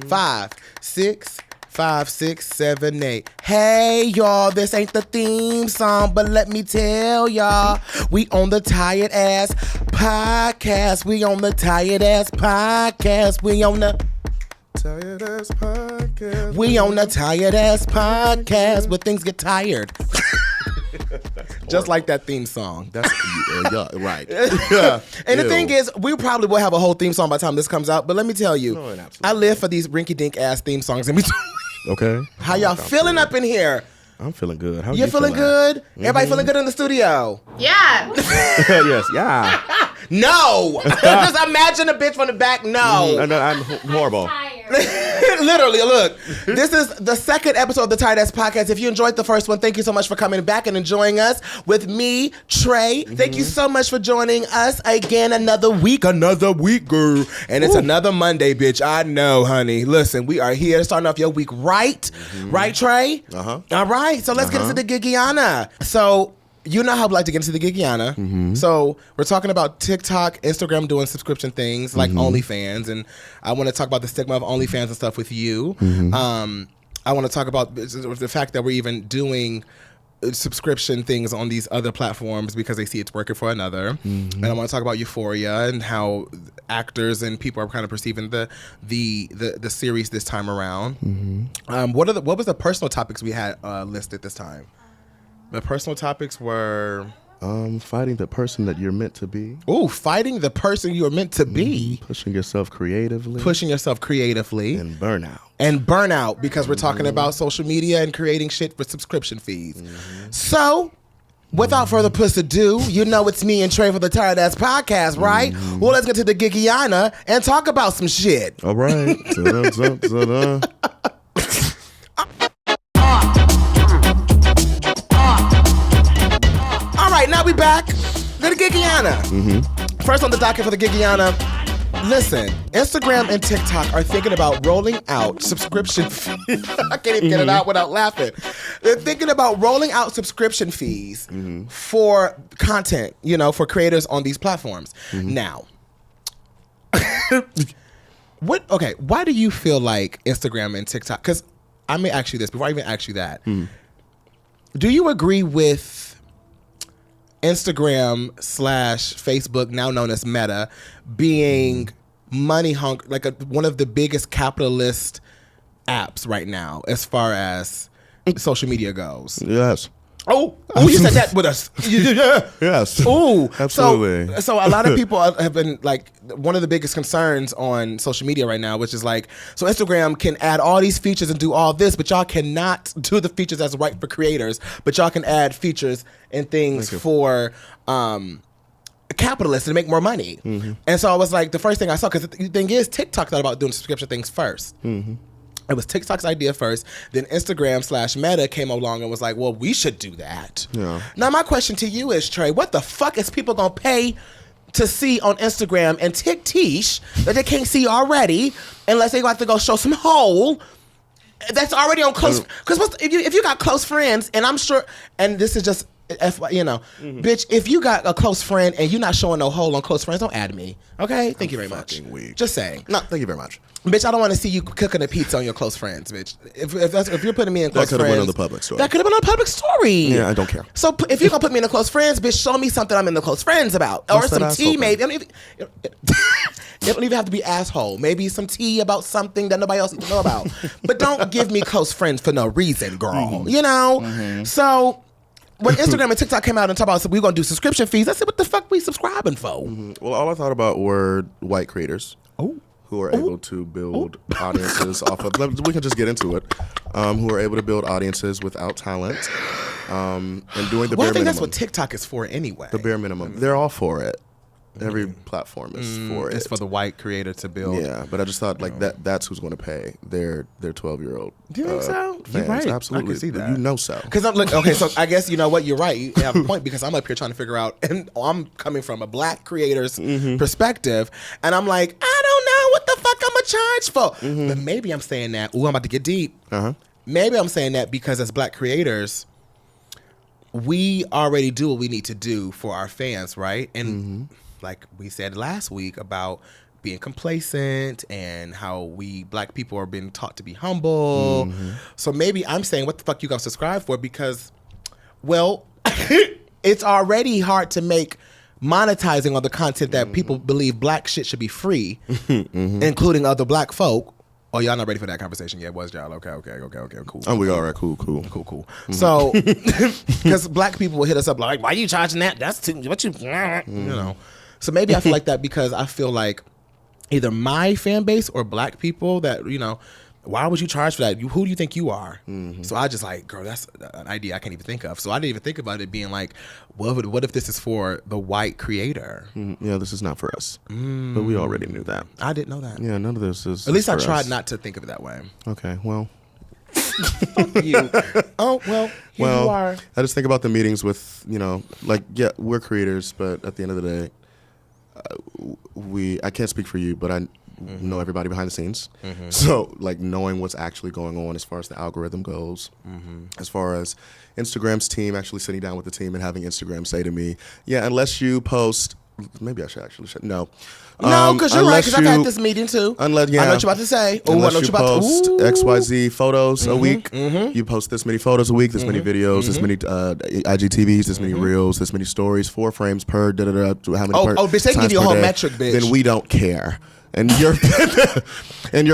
5, 6, 5, 6, 7, 8. Hey, y'all, this ain't the theme song, but let me tell y'all, we on the Tired Ass Podcast. We on the Tired Ass Podcast. We on the Tired Ass Podcast. We on the Tired Ass Podcast where things get tired. Just like that theme song. That's right. Yeah. And the thing is, we probably will have a whole theme song by the time this comes out. But let me tell you, I live for these rinky-dink ass theme songs in between. Okay. How y'all feeling up in here? I'm feeling good. How you feeling good? Mm-hmm. Everybody feeling good in the studio? Yeah. Yes. Yeah. No. Just imagine a bitch from the back. No. No, I'm horrible. Literally, look. This is the second episode of the Tired Ass Podcast. If you enjoyed the first one, thank you so much for coming back and enjoying us with me, Trey. Mm-hmm. Thank you so much for joining us again. Another week, girl. And it's another Monday, bitch. I know, honey. Listen, we are here starting off your week right. Mm-hmm. Right, Trey? Uh-huh. All right. So let's get into the gigiana. So you know how we like to get into the gigiana. Mm-hmm. So we're talking about TikTok, Instagram doing subscription things like Onlyfans. And I want to talk about the stigma of Onlyfans and stuff with you. Mm-hmm. I want to talk about the fact that we're even doing subscription things on these other platforms because they see it's working for another. Mm-hmm. And I want to talk about Euphoria and how actors and people are kind of perceiving the series this time around. Mm-hmm. What was the personal topics we had listed this time? The personal topics were fighting the person that you're meant to be. Ooh, fighting the person you are meant to be. Pushing yourself creatively. And burnout, because we're talking about social media and creating shit for subscription fees. Mm-hmm. So, without further ado, you know it's me and Trey for the Tired Ass Podcast, right? Mm-hmm. Well, let's get to the gigiana and talk about some shit. All right. All right, now we back to the gigiana. Mm-hmm. First on the docket for the gigiana. Listen, Instagram and TikTok are thinking about rolling out subscription fees. I can't even get it out without laughing. They're thinking about rolling out subscription fees for content, for creators on these platforms. Mm-hmm. Now, why do you feel like Instagram and TikTok, because I may ask you this before I even ask you that. Do you agree with Instagram / Facebook, now known as Meta, being money hungry, like one of the biggest capitalist apps right now as far as social media goes? Yes. Oh, you said that with us. Yeah. Yes. Oh, absolutely. So a lot of people have been like, one of the biggest concerns on social media right now, which is like, so Instagram can add all these features and do all this, but y'all cannot do the features that's right for creators, but y'all can add features and things for capitalists to make more money. Mm-hmm. And so I was like, the first thing I saw, because the thing is, TikTok thought about doing subscription things first. Mm-hmm. It was TikTok's idea first. Then Instagram / Meta came along and was like, well, we should do that. Yeah. Now, my question to you is, Trey, what the fuck is people going to pay to see on Instagram and TikTok that they can't see already unless they got to go show some hole that's already on close? Because if you got close friends, and I'm sure, and this is just, bitch, if you got a close friend and you're not showing no hole on close friends, don't add me. Okay? Thank you very much. Weak. Just saying. No, thank you very much. Bitch, I don't want to see you cooking a pizza on your close friends, bitch. If you're putting me in close friends. That could have been on the public story. That could have been on a public story. Yeah, I don't care. So if you're going to put me in the close friends, bitch, show me something I'm in the close friends about. Or some tea, maybe. It don't even have to be asshole. Maybe some tea about something that nobody else needs to know about. But don't give me close friends for no reason, girl. Mm-hmm. Mm-hmm. So when Instagram and TikTok came out and talked about, so we're going to do subscription fees, I said, what the fuck we subscribing for? Mm-hmm. Well, all I thought about were white creators. Who are able to build audiences off of, we can just get into it, who are able to build audiences without talent and doing the bare minimum. I think that's what TikTok is for anyway. The bare minimum. They're all for it. Every platform is for it. It's for the white creator to build. Yeah, but I just thought that's who's going to pay their 12-year-old. Do you think so? Fans. You're right. Absolutely. I can see that. You know so. Because I'm like, okay, so I guess you know what, you're right. You have a point, because I'm up here trying to figure out, and I'm coming from a black creator's perspective, and I'm like, I don't know what the fuck I'm gonna charge for. But maybe I'm saying that. Ooh, I'm about to get deep. Maybe I'm saying that because as black creators, we already do what we need to do for our fans, right? And like we said last week about being complacent and how we black people are being taught to be humble. Mm-hmm. So maybe I'm saying, what the fuck you gonna subscribe for? Because, well, it's already hard to make monetizing on the content that people believe black shit should be free, including other black folk. Oh, y'all not ready for that conversation yet, was y'all? Okay, cool. Oh, we all right, cool. Mm-hmm. So, because black people will hit us up like, why you charging that? That's too, what you know. So maybe I feel like that because I feel like either my fan base or black people that, why would you charge for that? Who do you think you are? Mm-hmm. So I just like, girl, that's an idea I can't even think of. So I didn't even think about it being like, what if this is for the white creator? Yeah, this is not for us. But we already knew that. I didn't know that. Yeah, none of this is. At least I tried us. not to think of it that way. Okay, well. Fuck you. Oh, well, here you are. I just think about the meetings with, we're creators, but at the end of the day, I can't speak for you, but I know everybody behind the scenes. Mm-hmm. So, knowing what's actually going on as far as the algorithm goes, as far as Instagram's team, actually sitting down with the team and having Instagram say to me, yeah, unless you post, maybe I should actually, no. No, because you're right, because I've had this meeting too. I know what you're about to say. Unless you post XYZ photos a week, you post this many photos a week, this many videos, this many IGTVs, this many reels, this many stories, 4 frames per, how many bitch, they can give you a whole metric, bitch. Then we don't care. And your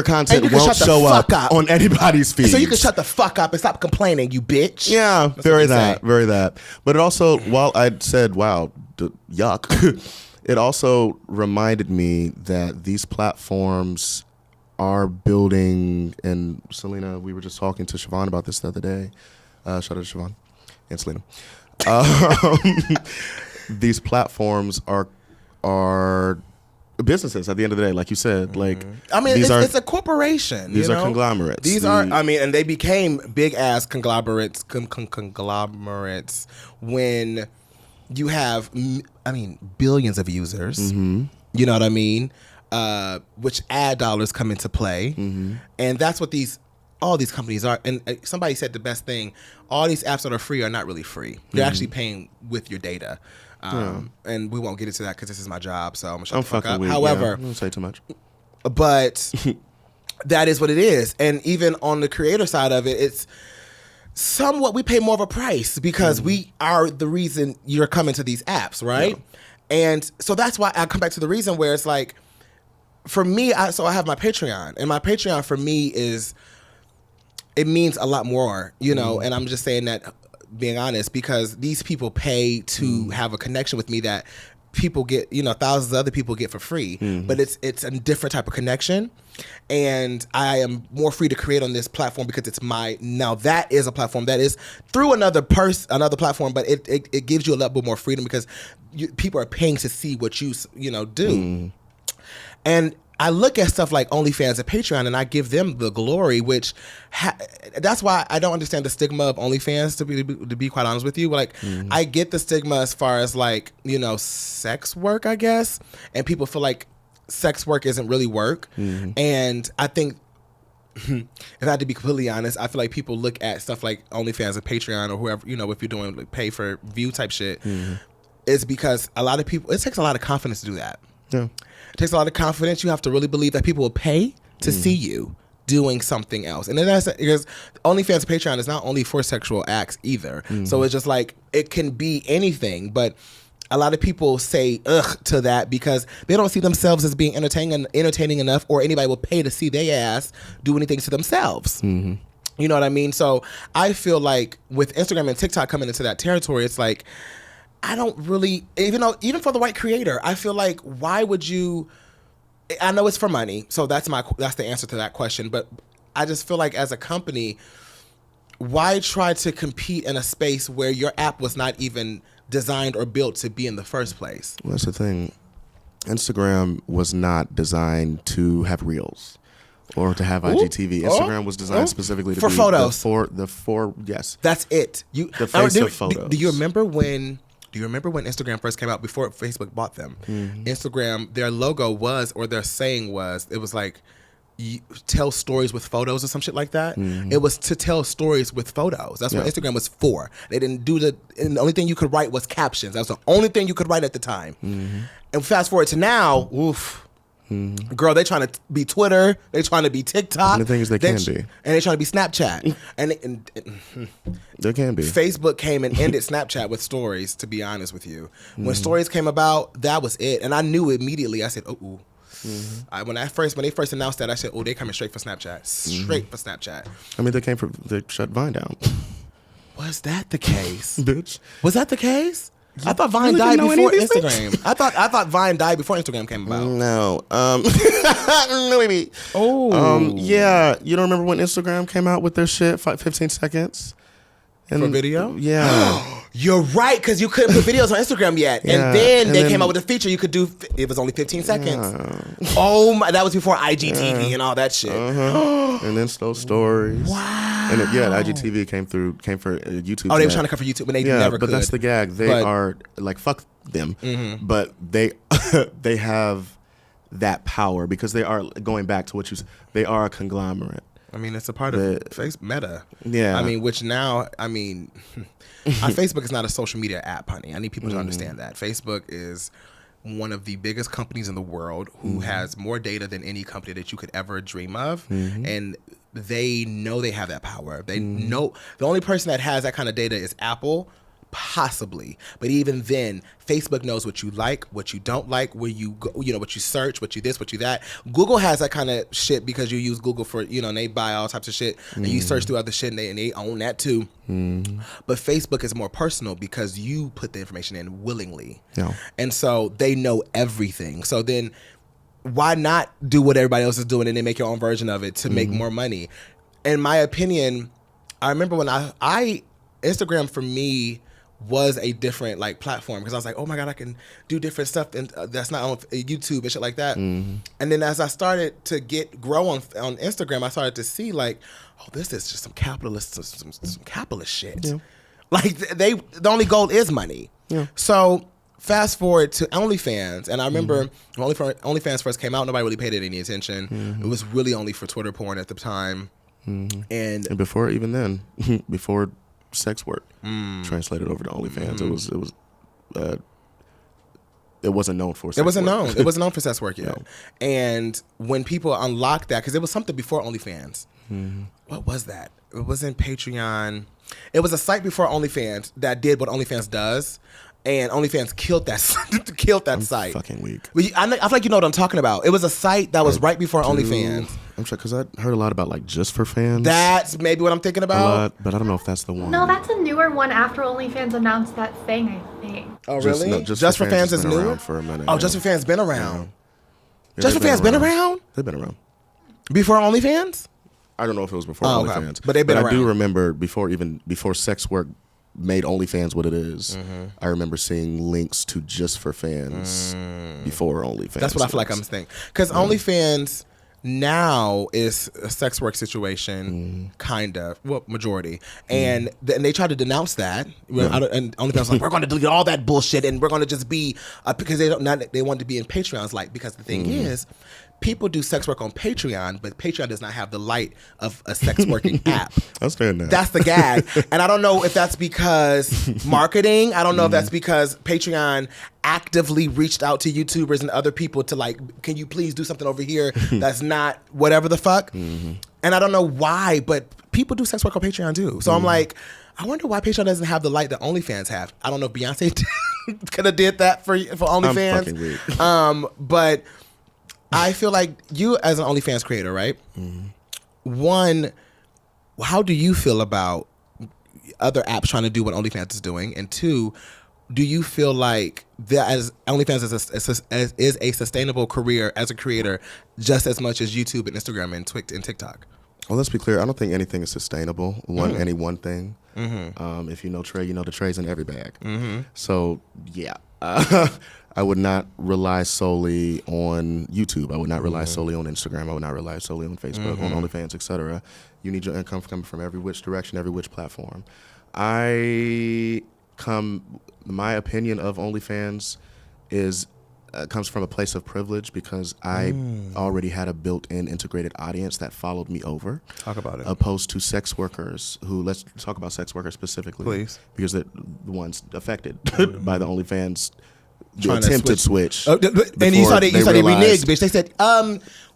content won't show up on anybody's feed. So you can shut the fuck up and stop complaining, you bitch. Yeah, very that. But it also, while I said, wow, yuck, it also reminded me that these platforms are building, and Selena, we were just talking to Siobhan about this the other day. Shout out to Siobhan and Selena. These platforms are businesses at the end of the day, like you said. It's a corporation. These are conglomerates. These are, and they became big ass conglomerates when you have, billions of users. You know what I mean? Which ad dollars come into play, and that's what all these companies are. And somebody said the best thing: all these apps that are free are not really free. They're actually paying with your data. And we won't get into that because this is my job, so I'm gonna shut the fuck up. However, I don't say too much. But that is what it is. And even on the creator side of it, it's somewhat we pay more of a price because we are the reason you're coming to these apps, right? Yeah. And so that's why I come back to the reason where it's like, for me, I have my Patreon, and my Patreon for me it means a lot more, and I'm just saying that, being honest, because these people pay to have a connection with me that people get, thousands of other people get for free. But it's a different type of connection, and I am more free to create on this platform because it's now that is a platform that is through another platform, but it gives you a lot bit more freedom because people are paying to see what you do. And I look at stuff like OnlyFans and Patreon, and I give them the glory, which that's why I don't understand the stigma of OnlyFans, to be quite honest with you. I get the stigma as far as sex work, I guess, and people feel like sex work isn't really work. And I think, if I had to be completely honest, I feel like people look at stuff like OnlyFans and Patreon or whoever, if you're doing pay for view type shit, it's because a lot of people, it takes a lot of confidence to do that. Yeah. It takes a lot of confidence. You have to really believe that people will pay to see you doing something else. And then because OnlyFans and Patreon is not only for sexual acts either. So it's just it can be anything. But a lot of people say ugh to that because they don't see themselves as being entertaining enough, or anybody will pay to see their ass do anything to themselves. You know what I mean? So I feel like with Instagram and TikTok coming into that territory, it's like, I don't really, even for the white creator, I feel like, why would you, I know it's for money, so that's the answer to that question, but I just feel like as a company, why try to compete in a space where your app was not even designed or built to be in the first place? Well, that's the thing. Instagram was not designed to have reels or to have IGTV. Instagram was designed specifically to for be photos. Yes. That's it. The face of photos. Do you remember when Instagram first came out, before Facebook bought them? Instagram, their logo was, or their saying was, it was like, you tell stories with photos or some shit like that. It was to tell stories with photos. That's what Instagram was for. They didn't do and the only thing you could write was captions. That was the only thing you could write at the time. And fast forward to now, oof. Girl, they trying to be Twitter. They trying to be TikTok. And the thing is, they can be. And they trying to be Snapchat. and They can be. Facebook came and ended Snapchat with stories, to be honest with you. When stories came about, that was it. And I knew immediately. I said, oh, when they first announced that, I said, oh, they coming straight for Snapchat. Straight for Snapchat. I mean, they shut Vine down. Was that the case? Bitch. Was that the case? I thought Vine died before Instagram. I thought Vine died before Instagram came about. No. No, maybe. Oh. Yeah. You don't remember when Instagram came out with their shit, 15 seconds? For video? Yeah. You're right, because you couldn't put videos on Instagram yet. Yeah, And then and they then- came out with a feature you could do, it was only 15 seconds. Yeah. Oh my, that was before IGTV and all that shit. And then slow stories. Wow. And IGTV came for YouTube. Oh, they were trying to come for YouTube, but they never could. But that's the gag. They are, like, fuck them. But they they have that power because they are, going back to what you said, they are a conglomerate. I mean, it's a part of Meta. Yeah. I mean, which now, Facebook is not a social media app, honey. I need people to understand that. Facebook is one of the biggest companies in the world who has more data than any company that you could ever dream of. And they know they have that power. They know the only person that has that kind of data is Apple, possibly. But even then, Facebook knows what you like, what you don't like, where you go, what you search, what you this, what you that. Google has that kind of shit because you use Google for, and they buy all types of shit and you search through other shit and they own that too. But Facebook is more personal because you put the information in willingly. Yeah. And so they know everything. So then why not do what everybody else is doing and then make your own version of it to make more money? In my opinion, I remember when I Instagram for me was a different platform because I was like, oh my God, I can do different stuff and that's not on YouTube and shit like that. And then as I started to grow on Instagram, I started to see this is just some capitalist shit. Yeah. The only goal is money. Yeah. So fast forward to OnlyFans, and I remember when OnlyFans first came out, nobody really paid it any attention. It was really only for Twitter porn at the time. And before even then, before sex work translated over to OnlyFans, it wasn't known for sex work. It wasn't known for sex work yet. No. And when people unlocked that, because it was something before OnlyFans. What was that? It wasn't Patreon. It was a site before OnlyFans that did what OnlyFans does. And OnlyFans killed that site. Fucking weak. I feel like you know what I'm talking about. It was a site that was right before OnlyFans. I'm sure, because I heard a lot about just for fans. That's maybe what I'm thinking about. But I don't know if that's the one. No, that's a newer one after OnlyFans announced that thing, I think. Oh, really? No, just for fans is newer? For a minute. Oh, Just for Fans been around. Yeah. Just for Fans been around? They've been around. Before OnlyFans? I don't know if it was before OnlyFans. But they've been around. I do remember before sex work made OnlyFans what it is. I remember seeing links to Just for Fans before OnlyFans. That's what I feel like I'm saying. Because OnlyFans now is a sex work situation, kind of, majority. And they tried to denounce that. And OnlyFans was like, we're going to delete all that bullshit and we're going to just be, because they wanted to be in Patreon's light. Because the thing is, people do sex work on Patreon, but Patreon does not have the light of a sex working app. I understand that. That's the gag. And I don't know if that's because marketing. I don't know if that's because Patreon actively reached out to YouTubers and other people to can you please do something over here that's not whatever the fuck? And I don't know why, but people do sex work on Patreon too. So I'm like, I wonder why Patreon doesn't have the light that OnlyFans have. I don't know if Beyonce could have did that for OnlyFans. I'm fucking weak. But I feel like you as an OnlyFans creator, right? One, how do you feel about other apps trying to do what OnlyFans is doing? And two, do you feel like that as OnlyFans is a sustainable career as a creator just as much as YouTube and Instagram and TikTok? Well, let's be clear. I don't think anything is sustainable. Any one thing. If you know Trey, you know the Trey's in every bag. So yeah. I would not rely solely on YouTube. I would not rely solely on Instagram. I would not rely solely on Facebook, on OnlyFans, etc. You need your income coming from every which direction, every which platform. My opinion of OnlyFans is comes from a place of privilege because I already had a built-in integrated audience that followed me over. Talk about it. Opposed to sex workers who, let's talk about sex workers specifically. Please. Because they're the ones affected by the OnlyFans trying to attempted switch. And you saw they reneged, bitch. They said,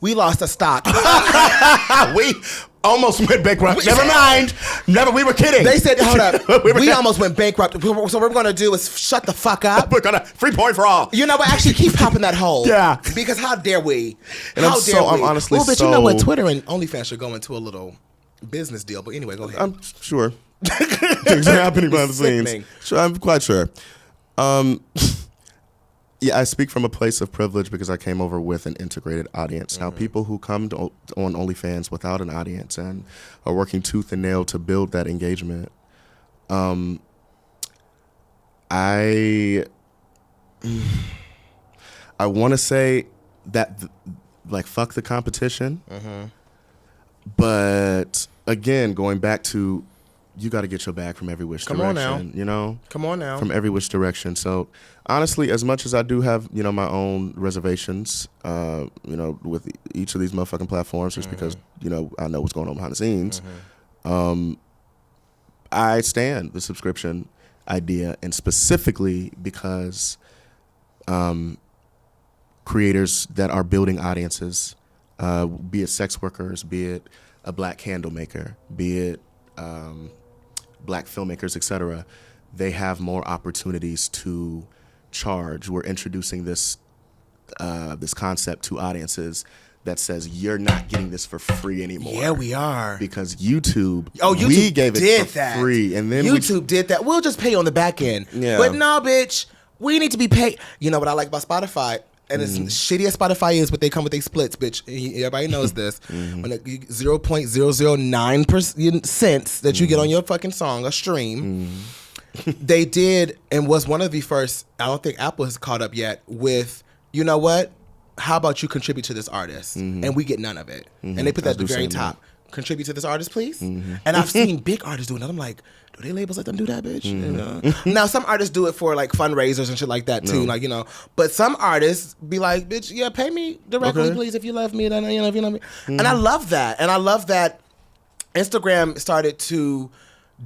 we lost a stock. We almost went bankrupt. Never mind. We were kidding. They said, hold up. we almost went bankrupt. So what we're going to do is shut the fuck up. We're going to free porn for all. You know what? Actually, keep popping that hole. Yeah. Because how dare we? And I'm honestly but you know what? Twitter and OnlyFans should go into a little business deal. But anyway, go ahead. I'm sure. Things are happening behind the scenes. Sure, I'm quite sure. Yeah, I speak from a place of privilege because I came over with an integrated audience. Mm-hmm. Now, people who come on OnlyFans without an audience and are working tooth and nail to build that engagement, I want to say that, like, fuck the competition. Mm-hmm. But, again, going back to, you got to get your bag from every which direction. Come on now. You know? Come on now. From every which direction. So, honestly, as much as I do have, my own reservations, with each of these motherfucking platforms, just because, I know what's going on behind the scenes, I stand the subscription idea, and specifically because creators that are building audiences, be it sex workers, be it a black candle maker, be it black filmmakers, etc., they have more opportunities to charge. We're introducing this concept to audiences that says you're not getting this for free anymore. Yeah, we are. Because YouTube, YouTube gave it for that. free, and then YouTube did that. We'll just pay on the back end. Yeah. But no, bitch, we need to be paid. You know what I like about Spotify? And as shitty as Spotify is, but they come with their splits, bitch. Everybody knows this. When 0.009% cents that you get on your fucking song, a stream, they did, and was one of the first, I don't think Apple has caught up yet, with, you know what? How about you contribute to this artist? And we get none of it. And they put that at the very top. Contribute to this artist, please? And I've seen big artists doing that. I'm like, do they labels let them do that, bitch? Now, some artists do it for, like, fundraisers and shit like that, too. Like, but some artists be like, bitch, yeah, pay me directly, please, if you love me. Then, if you love me. And I love that. And I love that Instagram started to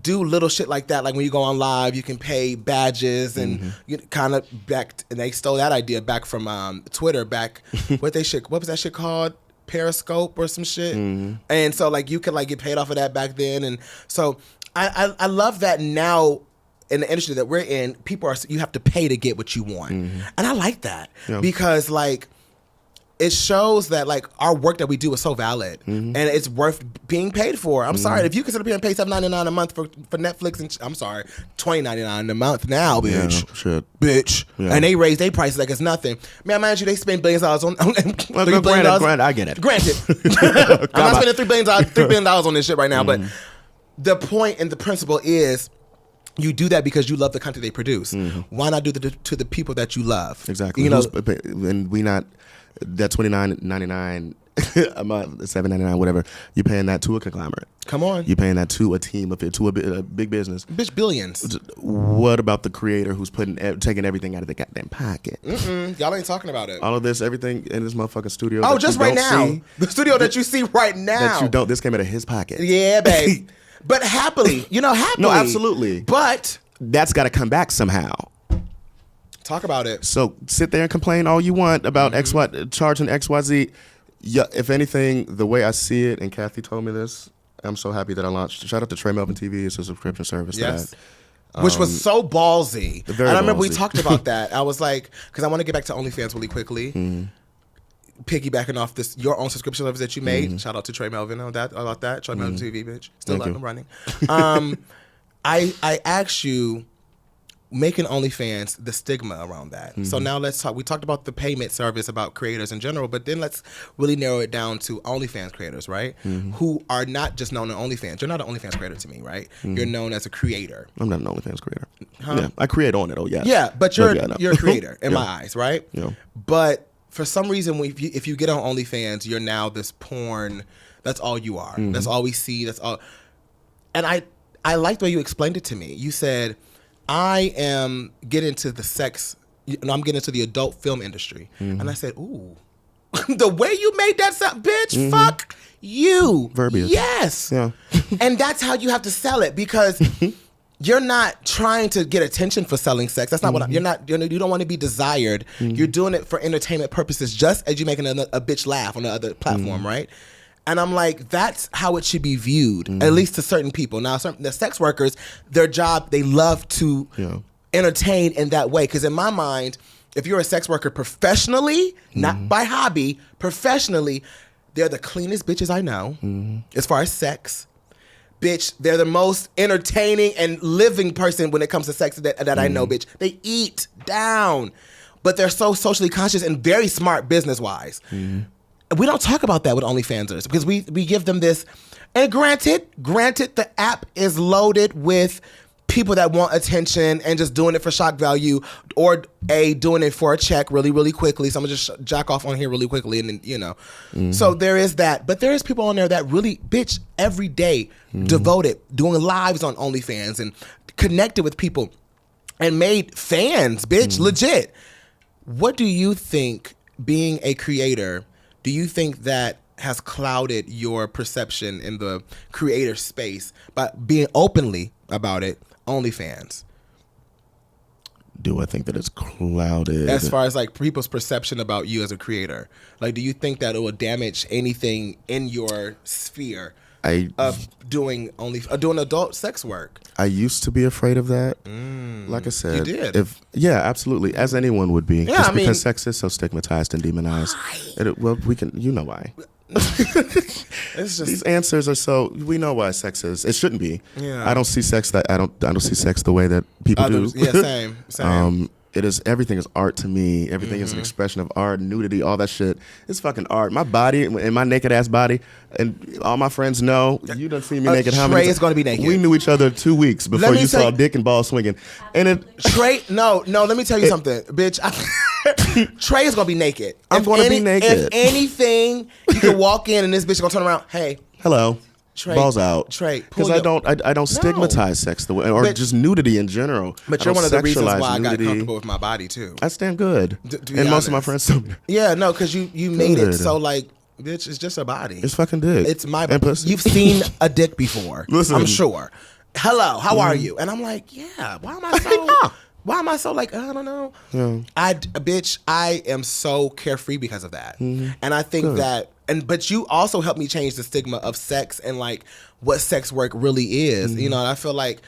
do little shit like that. Like, when you go on live, you can pay badges and you kind of back, and they stole that idea back from Twitter back. What was that shit called? Periscope or some shit. And so, like, you could, like, get paid off of that back then. And so I love that now in the industry that we're in, you have to pay to get what you want. And I like that because, like, it shows that, like, our work that we do is so valid and it's worth being paid for. I'm sorry, if you consider being paid $7.99 a month for Netflix, and I'm sorry, $20.99 a month now, bitch. Yeah, shit. Bitch. Yeah. And they raise their prices like it's nothing. Man, mind you, they spend billions of dollars on $3 billion. Granted, I get it. Granted. I'm not spending $3 billion on this shit right now, but the point and the principle is, you do that because you love the content they produce. Why not do that to the people that you love? Exactly. And we not that $29.99 a month, $7.99, whatever. You're paying that to a conglomerate. Come on. You're paying that to a team of it, to a big business. Bitch, billions. What about the creator who's taking everything out of their goddamn pocket? Y'all ain't talking about it. All of this, everything in this motherfucking studio. Oh, just right now. The studio that you see right now. That you don't. This came out of his pocket. Yeah, babe. But happily, happily. No, absolutely. But that's got to come back somehow. Talk about it. So sit there and complain all you want about charging XYZ. Yeah, if anything, the way I see it, and Kathy told me this, I'm so happy that I launched. Shout out to Trey Melvin TV. It's a subscription service. Yes. Which was so ballsy. And I remember we ballsy. talked about that. I was like, because I want to get back to OnlyFans really quickly. Piggybacking off your own subscription levels that you made. Shout out to Trey Melvin about that. Trey Melvin TV, bitch. Still up and running. I asked you, making OnlyFans, the stigma around that. So now let's talk. We talked about the payment service about creators in general, but then let's really narrow it down to OnlyFans creators, right? Who are not just known on OnlyFans. You're not an OnlyFans creator to me, right? You're known as a creator. I'm not an OnlyFans creator. Yeah, I create on it. Oh yeah. Yeah, but you're a creator in my eyes, right? Yeah. But for some reason, if you get on OnlyFans, you're now this porn. That's all you are. That's all we see. That's all. And I liked the way you explained it to me. You said, I am getting to the sex, I'm getting into the adult film industry. And I said, ooh, the way you made that sound, bitch, fuck you. Verbiage. Yes. Yeah. And that's how you have to sell it, because you're not trying to get attention for selling sex. That's not what you're not. You don't want to be desired. You're doing it for entertainment purposes, just as you making a bitch laugh on the other platform, right? And I'm like, that's how it should be viewed, at least to certain people. Now, the sex workers, their job, they love to entertain in that way. Because in my mind, if you're a sex worker professionally, not by hobby, professionally, they're the cleanest bitches I know as far as sex. Bitch, they're the most entertaining and living person when it comes to sex that I know, bitch. They eat down, but they're so socially conscious and very smart business-wise. We don't talk about that with OnlyFansers because we give them this. And granted, the app is loaded with people that want attention and just doing it for shock value or doing it for a check really, really quickly. So I'm going to just jack off on here really quickly and then, you know. So there is that. But there is people on there that really, bitch, every day devoted, doing lives on OnlyFans and connected with people and made fans, bitch, legit. What do you think, being a creator, do you think that has clouded your perception in the creator space by being openly about it, OnlyFans? Do I think that it's clouded? As far as like people's perception about you as a creator, like, do you think that it will damage anything in your sphere of doing adult sex work? I used to be afraid of that. Like I said, you did. Yeah, absolutely, as anyone would be. Yeah, just because sex is so stigmatized and demonized. Well, we can, you know why. It's just, these answers are so, we know why sex is. It shouldn't be. Yeah. I don't see sex I don't see sex the way that people do. Yeah, same. It is, everything is art to me. Everything is an expression of art, nudity, all that shit. It's fucking art. My body and my naked ass body, and all my friends know. You done seen me naked. How many? Trey is going to be naked. We knew each other 2 weeks before you saw dick and ball swinging. And Trey, no. Let me tell you something, bitch. Trey is going to be naked. I'm going to be naked. If anything, you can walk in and this bitch is going to turn around. Hey, hello. Trey, balls out. Trey, because I don't stigmatize sex the way, or just nudity in general. But you're one of the reasons why I got comfortable with my body too. I stand good, to be and honest. most of my friends don't. Yeah, no, because you made it so like, bitch, it's just a body. It's fucking dick. It's my. You've seen a dick before. Listen, I'm sure. Hello, how are you? And I'm like, yeah. Why am I so? Why am I so like, I don't know. Yeah. Bitch, I am so carefree because of that. And I think that, but you also helped me change the stigma of sex and like what sex work really is. You know, and I feel like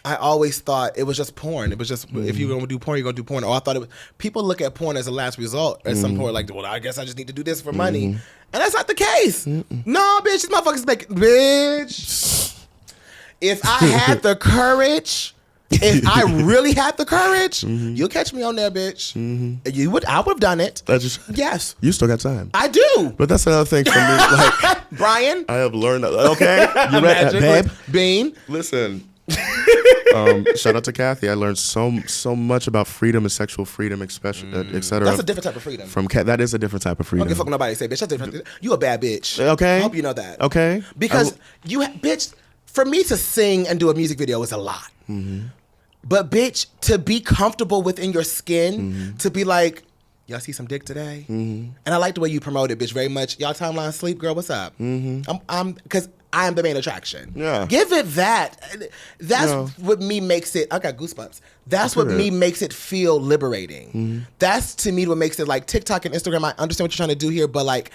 I always thought it was just porn. It was just, if you're going to do porn, you're going to do porn. Or I thought people look at porn as a last result. At some point, like, well, I guess I just need to do this for money. And that's not the case. No, bitch, these motherfuckers make, bitch. If I had the courage... If I really had the courage, you'll catch me on there, bitch. I would have done it. Yes. You still got time. I do. But that's another thing for me. Like, Brian. I have learned that. Okay. You ready, babe? Bean. Listen. Shout out to Kathy. I learned so much about freedom and sexual freedom, expression, etc. That's a different type of freedom. That is a different type of freedom. I don't give a fuck nobody say, bitch. That's different. You a bad bitch. Okay. I hope you know that. Okay. Because bitch, for me to sing and do a music video is a lot. But bitch, to be comfortable within your skin, to be like, y'all see some dick today? And I like the way you promote it, bitch, very much. Y'all timeline sleep, girl, what's up? I'm because I am the main attraction. Yeah. Give it that. That's what me makes it, I got goosebumps. That's what me makes it feel liberating. That's to me what makes it like TikTok and Instagram. I understand what you're trying to do here, but like,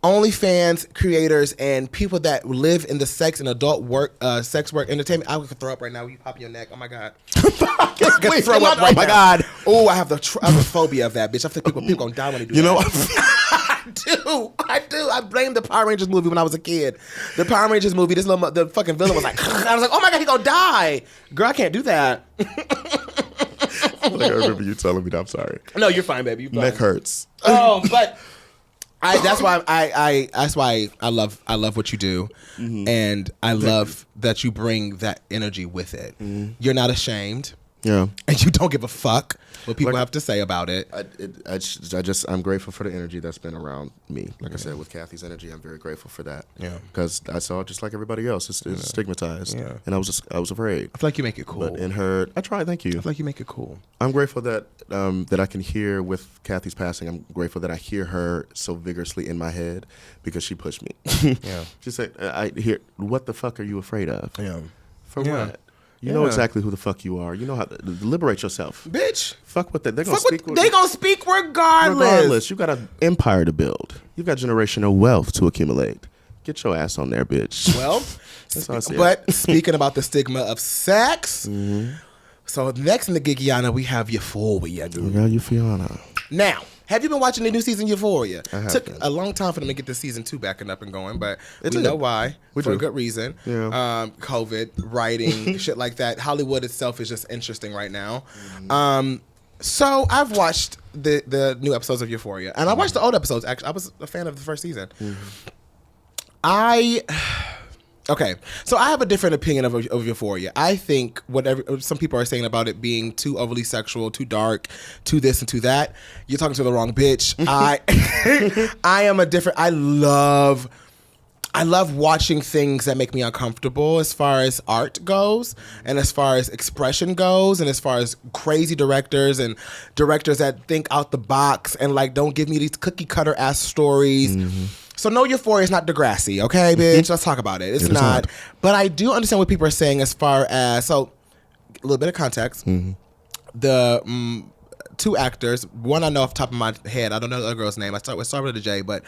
OnlyFans creators and people that live in the sex and adult work, sex work, entertainment. I could throw up right now. You pop your neck. Oh my god. I could throw up right now. God. Oh, I have the phobia of that, bitch. I think people gonna die when they do that. You know, I do. I blame the Power Rangers movie when I was a kid. The Power Rangers movie. The fucking villain was like, I was like, oh my god, he gonna die. Girl, I can't do that. Like, I remember you telling me that. I'm sorry. No, you're fine, baby. You're fine. Neck hurts. Oh, but. That's why I love what you do, and I love that you bring that energy with it. You're not ashamed, and you don't give a fuck what people have to say about it. I'm grateful for the energy that's been around me. Like I said, with Kathy's energy, I'm very grateful for that. Yeah, because I saw just like everybody else, it's stigmatized, and I was afraid. I feel like you make it cool. But in her, I try. Thank you. I feel like you make it cool. I'm grateful that that I can hear with Kathy's passing. I'm grateful that I hear her so vigorously in my head because she pushed me. She said, "I hear. What the fuck are you afraid of? Yeah. For what? You know exactly who the fuck you are. You know how to liberate yourself. Bitch. Fuck what they're going to speak. They going to speak regardless. You got an empire to build. You got generational wealth to accumulate. Get your ass on there, bitch. Well, but speaking about the stigma of sex, so next in the gigiana, we have Euphoria. Euphoria. Now, have you been watching the new season Euphoria? It took a long time for them to get the season 2 back and up and going, but we know why. For a good reason. Yeah. COVID, writing, shit like that. Hollywood itself is just interesting right now. So I've watched the new episodes of Euphoria, and I watched the old episodes, actually. I was a fan of the first season. Okay, so I have a different opinion of Euphoria. I think whatever some people are saying about it being too overly sexual, too dark, too this and too that, you're talking to the wrong bitch. I am a different. I love watching things that make me uncomfortable as far as art goes, and as far as expression goes, and as far as crazy directors and directors that think out the box and like don't give me these cookie cutter ass stories. So no, Euphoria is not Degrassi, okay, bitch? Let's talk about it. It's not. But I do understand what people are saying as far as, so a little bit of context. The 2 actors, one I know off the top of my head, I don't know the other girl's name. I start with a J, but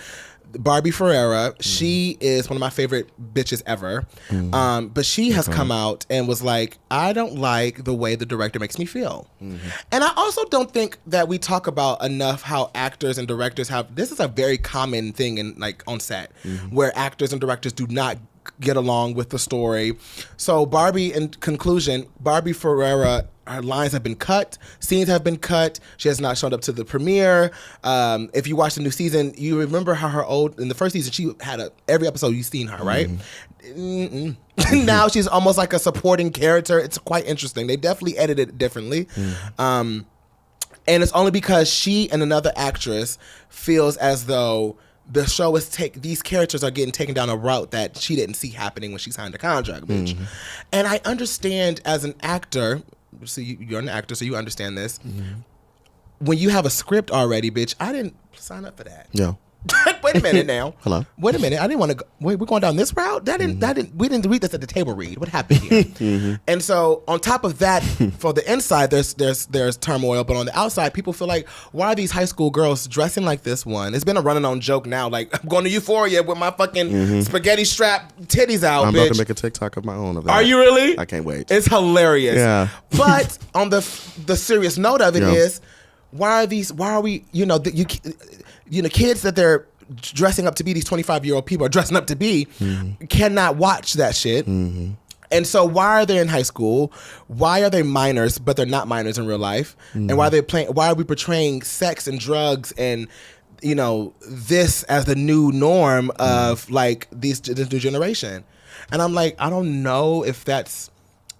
Barbie Ferreira, she is one of my favorite bitches ever. But she has come out and was like, I don't like the way the director makes me feel. And I also don't think that we talk about enough how actors and directors have, this is a very common thing in like on set, where actors and directors do not get along with the story. So Barbie, in conclusion, Barbie Ferreira, her lines have been cut, scenes have been cut. She has not shown up to the premiere. If you watch the new season, you remember how her in the first season, she had every episode you've seen her, right? Now she's almost like a supporting character. It's quite interesting. They definitely edited it differently. And it's only because she and another actress feels as though the show is these characters are getting taken down a route that she didn't see happening when she signed a contract, bitch. And I understand as an actor, so you're an actor, so you understand this. When you have a script already, bitch, I didn't sign up for that. Yeah. Wait a minute now. Hello. Wait a minute. I didn't want to go. Wait, we're going down this route? We didn't read this at the table read. What happened here? And so on top of that, for the inside, there's turmoil, but on the outside, people feel like, why are these high school girls dressing like this one? It's been a running on joke now. Like, I'm going to Euphoria with my fucking spaghetti strap titties out, I'm bitch. about to make a TikTok of my own of that. Are you really? I can't wait. It's hilarious. Yeah. But on the serious note of it is, why are we, kids that they're dressing up to be, these 25-year-old people are dressing up to be, cannot watch that shit. And so why are they in high school? Why are they minors, but they're not minors in real life? And why are we portraying sex and drugs and, this as the new norm of like this new generation? And I'm like, I don't know if that's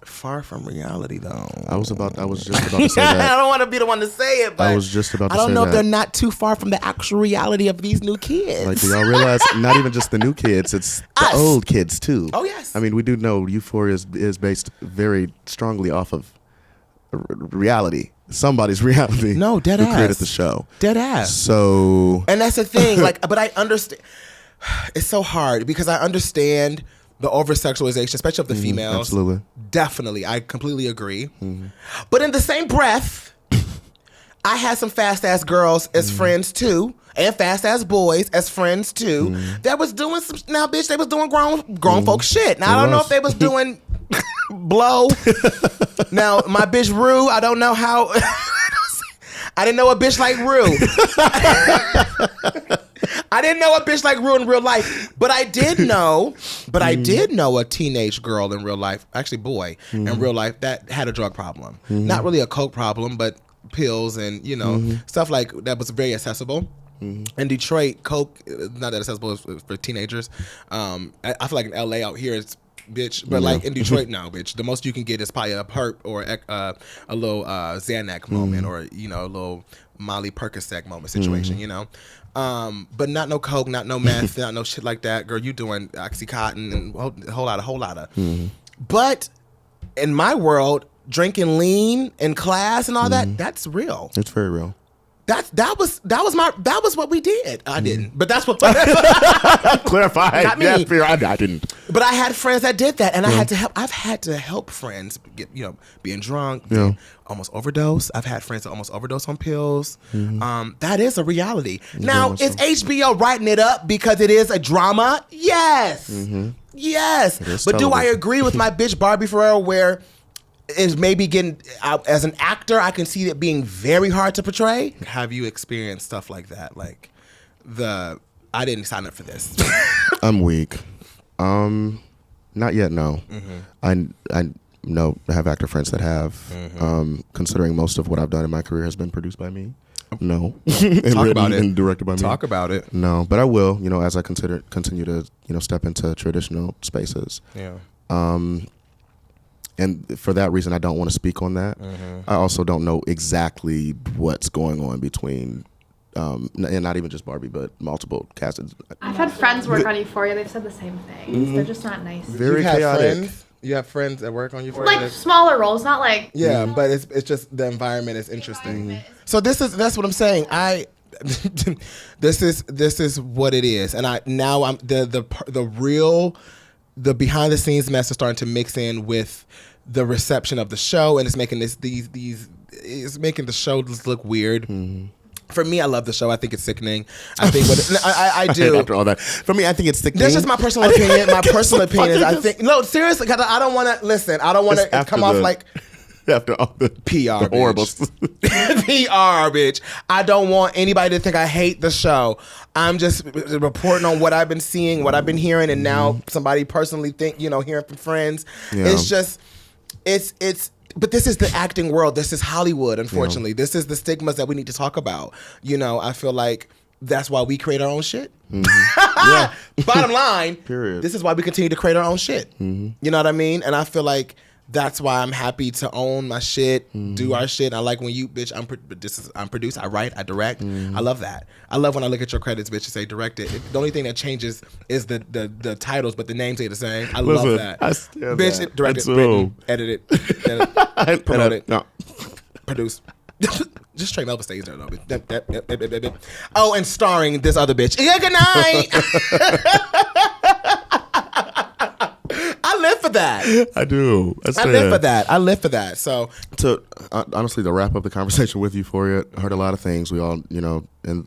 far from reality, though. I was just about to say that. I don't want to be the one to say it, but I was just about to say that. I don't know if they're not too far from the actual reality of these new kids. Like, do y'all realize not even just the new kids, it's the old kids too. Oh yes. I mean, we do know Euphoria is based very strongly off of reality. Somebody's reality. No, dead ass. Who created the show. Dead ass. So. And that's the thing. Like, but I understand. It's so hard because I understand the over-sexualization, especially of the females. Absolutely. Definitely. I completely agree. But in the same breath, I had some fast-ass girls as friends, too, and fast-ass boys as friends, too, that was doing some... Now, bitch, they was doing grown folk shit. Now, I don't know if they was doing blow. Now, my bitch Rue, I don't know how... I didn't know a bitch like Rue. I didn't know a bitch like Rue in real life, but I did know a teenage girl in real life, actually boy in real life, that had a drug problem. Not really a coke problem, but pills and stuff like that was very accessible. In Detroit, coke not that accessible for teenagers. I feel like in LA out here it's bitch, but like in Detroit now, bitch, the most you can get is probably a perp or a little Xanax moment or a little Molly Percocet moment situation, but not no coke, not no meth, not no shit like that. Girl, you doing Oxycontin and a whole lot of. But in my world, drinking lean in class and all that's real. It's very real. That was what we did. I didn't, but that's what Clarify. Not me. Yes, I didn't. But I had friends that did that, and I had to help. I've had to help friends get, being drunk, almost overdose. I've had friends that almost overdose on pills. That is a reality. Now, is HBO writing it up because it is a drama? Yes. Yes. But do I agree with my bitch Barbie Ferrero where is maybe getting out as an actor, I can see it being very hard to portray? Have you experienced stuff like that? Like I didn't sign up for this. I'm weak. Not yet, no. I know I have actor friends that have. Considering most of what I've done in my career has been produced by me. No. And Talk about it. And directed by me. Talk about it. No, but I will, as I continue to, step into traditional spaces. Yeah. And for that reason, I don't want to speak on that. I also don't know exactly what's going on between, and not even just Barbie, but multiple casts. I've had friends work on Euphoria. They've said the same things. They're just not nice. Very You've had chaotic. friends? You have friends that work on Euphoria? Like smaller roles, not like. Yeah, but it's just the environment is interesting. So that's what I'm saying. This is what it is, and I'm the behind the scenes mess is starting to mix in with the reception of the show, and it's making it's making the show just look weird. For me, I love the show. I think it's sickening. I think I do. After all that, for me, I think it's sickening. That's just my personal opinion. My personal opinion is I think seriously, because I don't want to listen. I don't want to come off like. After all the PR, the horrible PR, bitch. I don't want anybody to think I hate the show. I'm just reporting on what I've been seeing, what I've been hearing, and now somebody personally hearing from friends. Yeah. It's just, but this is the acting world. This is Hollywood, unfortunately. Yeah. This is the stigmas that we need to talk about. I feel like that's why we create our own shit. Yeah. Bottom line, Period. this is why we continue to create our own shit. You know what I mean? And I feel like that's why I'm happy to own my shit, do our shit. I like when you, bitch, I'm produced, I write, I direct. I love that. I love when I look at your credits, bitch, and say directed. The only thing that changes is the titles, but the names stay the same. I love that. I stand bitch, that. directed, That's written, edited, promoted, No. produced. Just straight Melva stays there, though. Oh, and starring this other bitch. Yeah, good night. I live for that. I do. I live for that. I live for that. So honestly, to wrap up the conversation with Euphoria, I heard a lot of things. We all,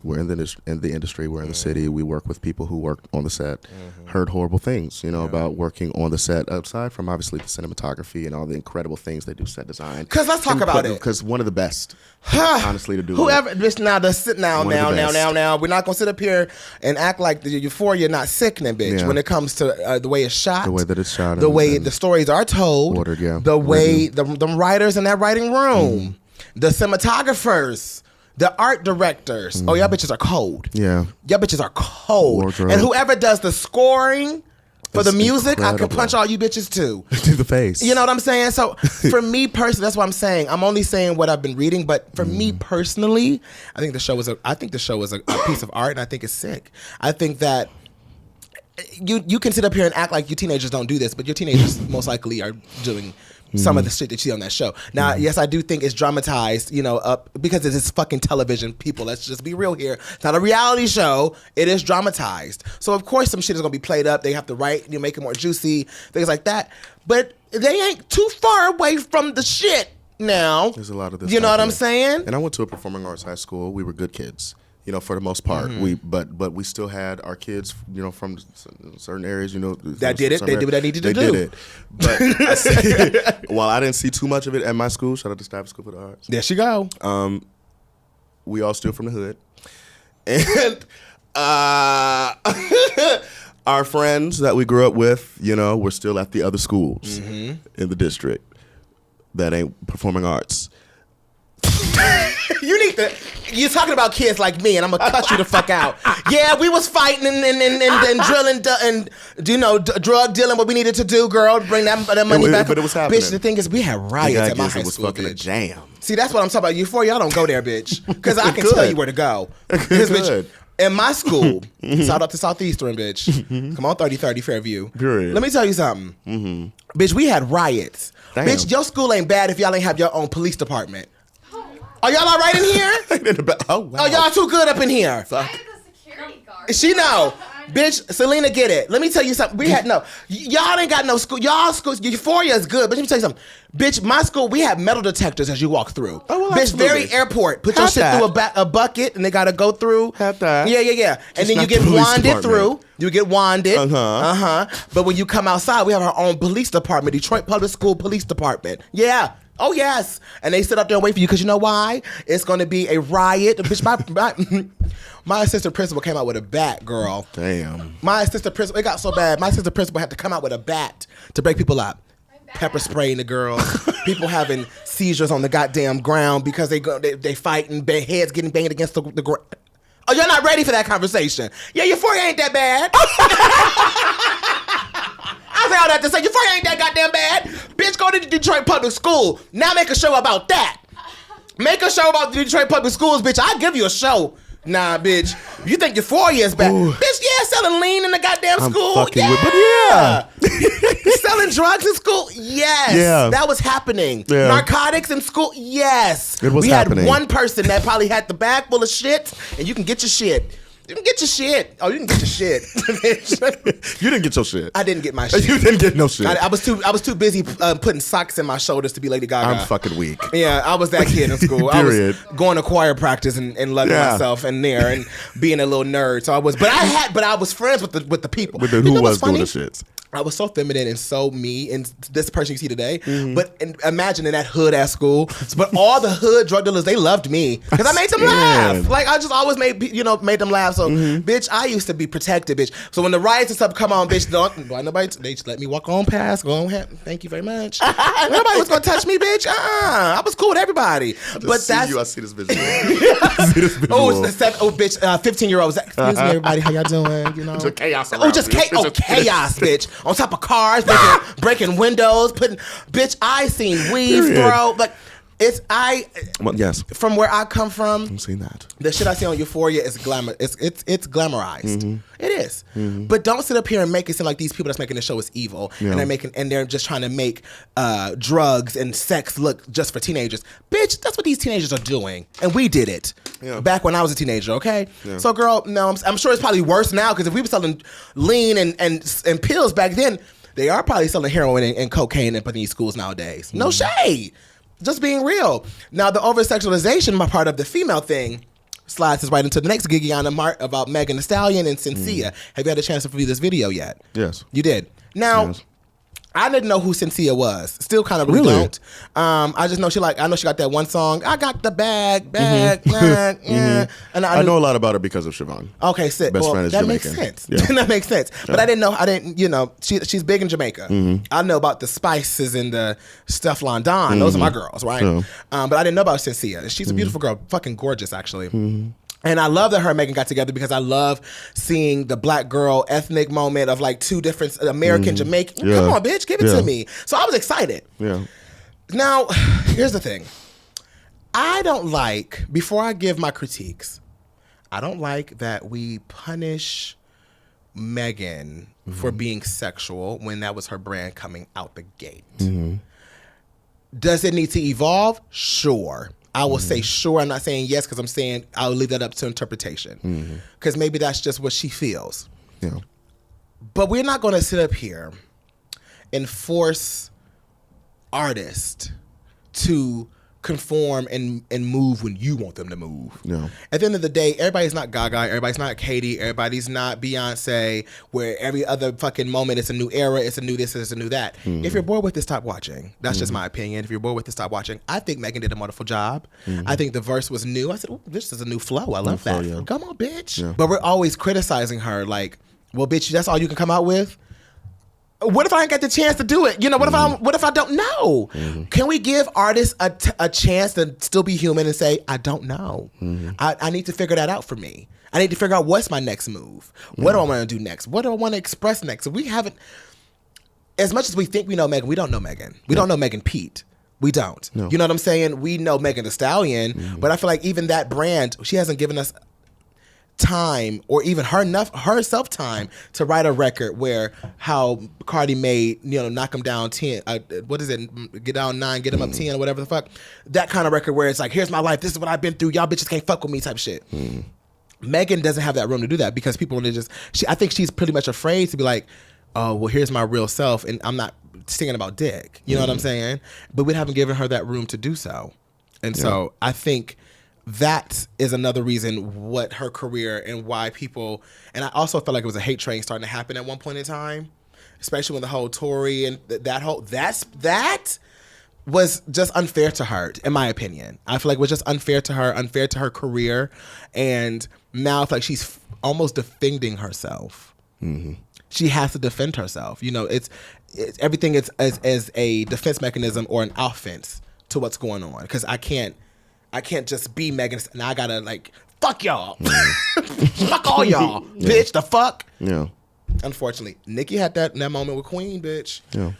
we're in the industry, we're in the city. We work with people who work on the set. Heard horrible things, about working on the set. Aside from obviously the cinematography and all the incredible things they do, set design. Because let's talk about it. Because one of the best, honestly, to do. Whoever, bitch, now. We're not gonna sit up here and act like the Euphoria not sickening, bitch. Yeah. When it comes to the way it's shot, The way that it's shot, the way the stories are told, ordered, yeah. the way the writers in that writing room, the cinematographers, the art directors. Oh, y'all bitches are cold. Yeah. Y'all bitches are cold. Wardrobe. And whoever does the scoring for the music, I incredible. can punch all you bitches too. To the face. You know what I'm saying? So for me personally, that's what I'm saying. I'm only saying what I've been reading, but for me personally, I think the show is a piece of art, and I think it's sick. I think that you can sit up here and act like you teenagers don't do this, but your teenagers most likely are doing some of the shit that you see on that show. Now, yes, I do think it's dramatized, because it is fucking television. People, let's just be real here. It's not a reality show. It is dramatized. So, of course, some shit is going to be played up. They have to write, make it more juicy, things like that. But they ain't too far away from the shit now. There's a lot of this. You know what I'm happening. saying? And I went to a performing arts high school. We were good kids. For the most part, but we still had our kids, from certain areas, that did it. They did what they needed to do. They did it. But while I didn't see too much of it at my school, shout out to Stafford School for the Arts. There she go. We all still from the hood, and our friends that we grew up with, were still at the other schools in the district that ain't performing arts. You need to. You're talking about kids like me, and I'm gonna cut you the fuck out. Yeah, we was fighting and drilling and drug dealing what we needed to do, girl. Bring that money back. But it was happening. Bitch, the thing is, we had riots at my high it was school. fucking a jam. See, that's what I'm talking about. Euphoria, y'all don't go there, bitch, because I can tell you where to go. Because, bitch, in my school, shout out to Southeastern, bitch. Come on, 3030 Fairview. Period. Let me tell you something, bitch. We had riots. Damn. Bitch, your school ain't bad if y'all ain't have your own police department. Are y'all all right in here? Oh, wow. Oh, y'all too good up in here. Fuck. She know. Bitch, Selena, get it. Let me tell you something. Y'all ain't got no school. Y'all school, Euphoria is good, but let me tell you something. Bitch, my school, we have metal detectors as you walk through. Oh, well, bitch, absolutely. very airport. Put your shit through a bucket and they gotta go through. Have that. Yeah. And then you not get the police wanded department. through. You get wanded. Uh-huh. But when you come outside, we have our own police department, Detroit Public School Police Department. Yeah. Oh, yes. And they sit up there and wait for you because you know why? It's going to be a riot. Bitch, my assistant principal came out with a bat, girl. Damn. My assistant principal, it got so bad. My assistant principal had to come out with a bat to break people up. Pepper spraying the girls. People having seizures on the goddamn ground because they fighting, heads getting banged against the ground. Oh, you're not ready for that conversation. Yeah, Euphoria ain't that bad. I say all that to say Euphoria ain't that goddamn bad. Bitch, go to the Detroit Public School. Now make a show about that. Make a show about the Detroit Public Schools, bitch. I'll give you a show. Nah, bitch. You think Euphoria is bad? Ooh. Bitch, yeah, selling lean in the goddamn school. Fucking with, but yeah. Selling drugs in school? Yes. Yeah. That was happening. Yeah. Narcotics in school? Yes. It was we happening. had one person that probably had the bag full of shit, and you can get your shit. You can get your shit. Oh, you can get your shit. You didn't get your shit. I didn't get my shit. You didn't get no shit. I was too busy putting socks in my shoulders to be Lady Gaga. I'm fucking weak. Yeah, I was that kid in school. I was going to choir practice and loving myself in there and being a little nerd. So I was, but I was friends with the people. With who was doing the shits. I was so feminine and so me and this person you see today. But imagine in that hood ass school. But all the hood drug dealers, they loved me because I made them laugh. Like I just always made them laugh. So bitch, I used to be protected, bitch. So when the riots and stuff come on, bitch, they just let me walk on past. Go on, thank you very much. Nobody was gonna touch me, bitch. I was cool with everybody. I see this visual. Bitch, 15-year-olds. Excuse me, everybody. How y'all doing? You know, Just chaos around. Chaos, bitch. On top of cars, breaking windows, bitch, I seen weeds throw. Like, yes. From where I come from, I've seen that. the shit I see on Euphoria is glamour. It's glamorized. It is. But don't sit up here and make it seem like these people that's making the show is evil and they're just trying to make drugs and sex look just for teenagers. Bitch, that's what these teenagers are doing, and we did it back when I was a teenager. Okay, so girl, no, I'm sure it's probably worse now because if we were selling lean and pills back then, they are probably selling heroin and cocaine up in these schools nowadays. No shade. Just being real. Now, the over-sexualization part of the female thing slides us right into the next gigiana mark about Megan Thee Stallion and Cynthia. Have you had a chance to view this video yet? Yes. You did. Now, I didn't know who Cynthia was. Still kind of really don't. I just know I know she got that one song, I got the bag. And I know a lot about her because of Siobhan. Okay, sick. Best friend is that Jamaican. makes sense. Yeah. That makes sense. But I didn't, she's big in Jamaica. I know about the Spices and the Steph London. Those are my girls, right? Yeah. But I didn't know about Cynthia. She's a beautiful girl, fucking gorgeous, actually. And I love that her and Megan got together because I love seeing the black girl ethnic moment of like two different American, Jamaican. Come on, bitch, give it to me. So I was excited. Yeah. Now, here's the thing. I don't like, before I give my critiques, I don't like that we punish Megan for being sexual when that was her brand coming out the gate. Does it need to evolve? Sure. I will say sure. I'm not saying yes because I'm saying I'll leave that up to interpretation. Because maybe that's just what she feels. Yeah. But we're not going to sit up here and force artists to conform and move when you want them to move. Yeah. At the end of the day, everybody's not Gaga, everybody's not Katie, everybody's not Beyonce, where every other fucking moment it's a new era, it's a new this, it's a new that. If you're bored with this, stop watching. That's just my opinion. If you're bored with this, stop watching. I think Megan did a wonderful job. I think the verse was new. I said, oh, this is a new flow. I love that. Flow, yeah. Come on, bitch. Yeah. But we're always criticizing her like, well, bitch, that's all you can come out with? What if I ain't got the chance to do it? What if I don't know? Can we give artists a chance to still be human and say, I don't know. I need to figure that out for me. I need to figure out what's my next move. What do I want to do next? What do I want to express next? We haven't, as much as we think we know Megan, we don't know Megan. We don't know Megan Pete. We don't. No. You know what I'm saying? We know Megan Thee Stallion, but I feel like even that brand, she hasn't given us time or even herself time to write a record where how Cardi made, knock him down 10, what is it, get down 9, get him up 10 or whatever the fuck. That kind of record where it's like, here's my life, this is what I've been through, y'all bitches can't fuck with me type shit. Megan doesn't have that room to do that because people want to just, I think she's pretty much afraid to be like, oh, well, here's my real self and I'm not singing about dick. You know what I'm saying? But we haven't given her that room to do so. And so I think that is another reason what her career and why people, and I also felt like it was a hate train starting to happen at one point in time, especially when the whole Tory and that was just unfair to her, in my opinion. I feel like it was just unfair to her career, and now I feel like she's almost defending herself. Mm-hmm. She has to defend herself. It's everything is as a defense mechanism or an offense to what's going on, because I can't just be Megan and I gotta like fuck y'all. Fuck all y'all. Bitch, the fuck. Yeah. Unfortunately, Nicki had that moment with Queen, bitch. Yeah.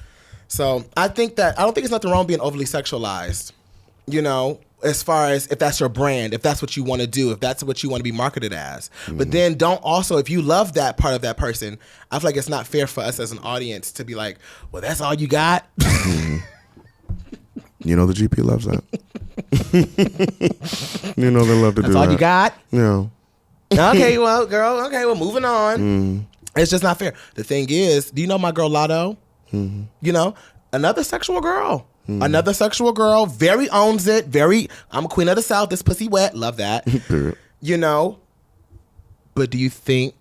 So I don't think it's nothing wrong being overly sexualized, as far as if that's your brand, if that's what you want to do, if that's what you want to be marketed as. But then don't also, if you love that part of that person, I feel like it's not fair for us as an audience to be like, well, that's all you got. The GP loves that. They love to do that. That's all you got? Yeah. Okay, well, girl, moving on. It's just not fair. The thing is, do you know my girl Lotto? Another sexual girl. Another sexual girl, very owns it, I'm a queen of the South, this pussy wet, love that. But do you think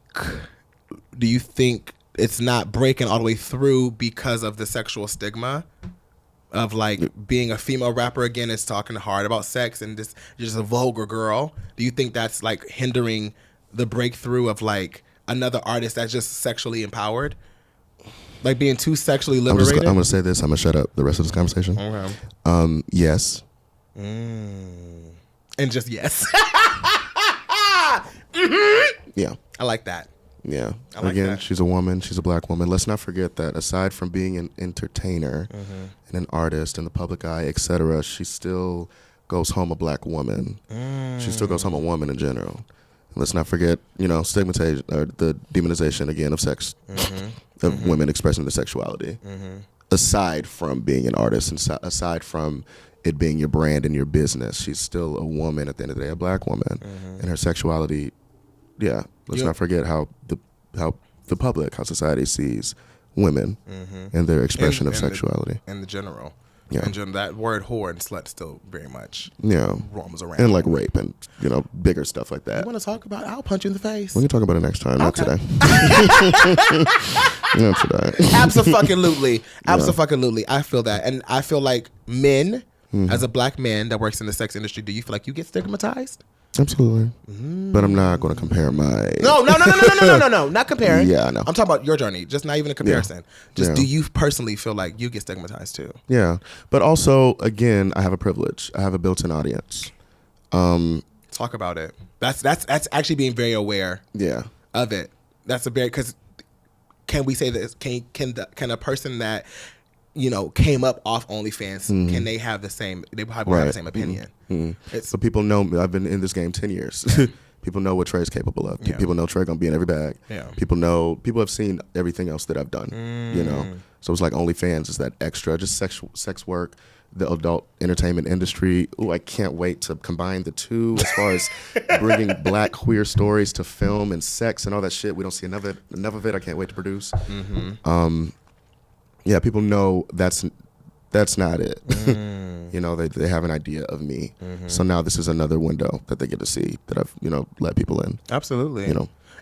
it's not breaking all the way through because of the sexual stigma of like being a female rapper again is talking hard about sex and just a vulgar girl? Do you think that's like hindering the breakthrough of like another artist that's just sexually empowered? Like being too sexually liberated? I'm going to say this. I'm going to shut up the rest of this conversation. Okay. Yes. And just yes. Yeah. I like that. Yeah. Again, she's a woman. She's a black woman. Let's not forget that aside from being an entertainer and an artist in the public eye, etc., she still goes home a black woman. She still goes home a woman in general. Let's not forget, stigmatization or the demonization again of sex, of women expressing their sexuality. Aside from being an artist and aside from it being your brand and your business, she's still a woman at the end of the day, a black woman, and her sexuality. Yeah, let's not forget how the public, how society sees women and their expression of sexuality and the general. Yeah. And that word whore and slut still very much roams around. And like rape and, bigger stuff like that. You want to talk about it? I'll punch you in the face. We can talk about it next time, not today. Not today. Absolutely. Absolutely. I feel that. And I feel like men, as a black man that works in the sex industry, do you feel like you get stigmatized? Absolutely. But I'm not going to compare my... No. Not comparing. Yeah, I know. I'm talking about your journey. Just not even a comparison. Do you personally feel like you get stigmatized too? Yeah. But also, again, I have a privilege. I have a built-in audience. Talk about it. That's actually being very aware of it. That's a very... Because can we say this? Can a person that... came up off OnlyFans, can they have the same? They probably have the same opinion. So people know I've been in this game 10 years. People know what Trey's capable of. People know Trey gonna be in every bag. Yeah. People have seen everything else that I've done. So it's like OnlyFans is that extra, just sex work, the adult entertainment industry. Ooh, I can't wait to combine the two as far as bringing black queer stories to film and sex and all that shit. We don't see enough of it. I can't wait to produce. Yeah, people know that's not it. They have an idea of me. So now this is another window that they get to see that I've, let people in. Absolutely.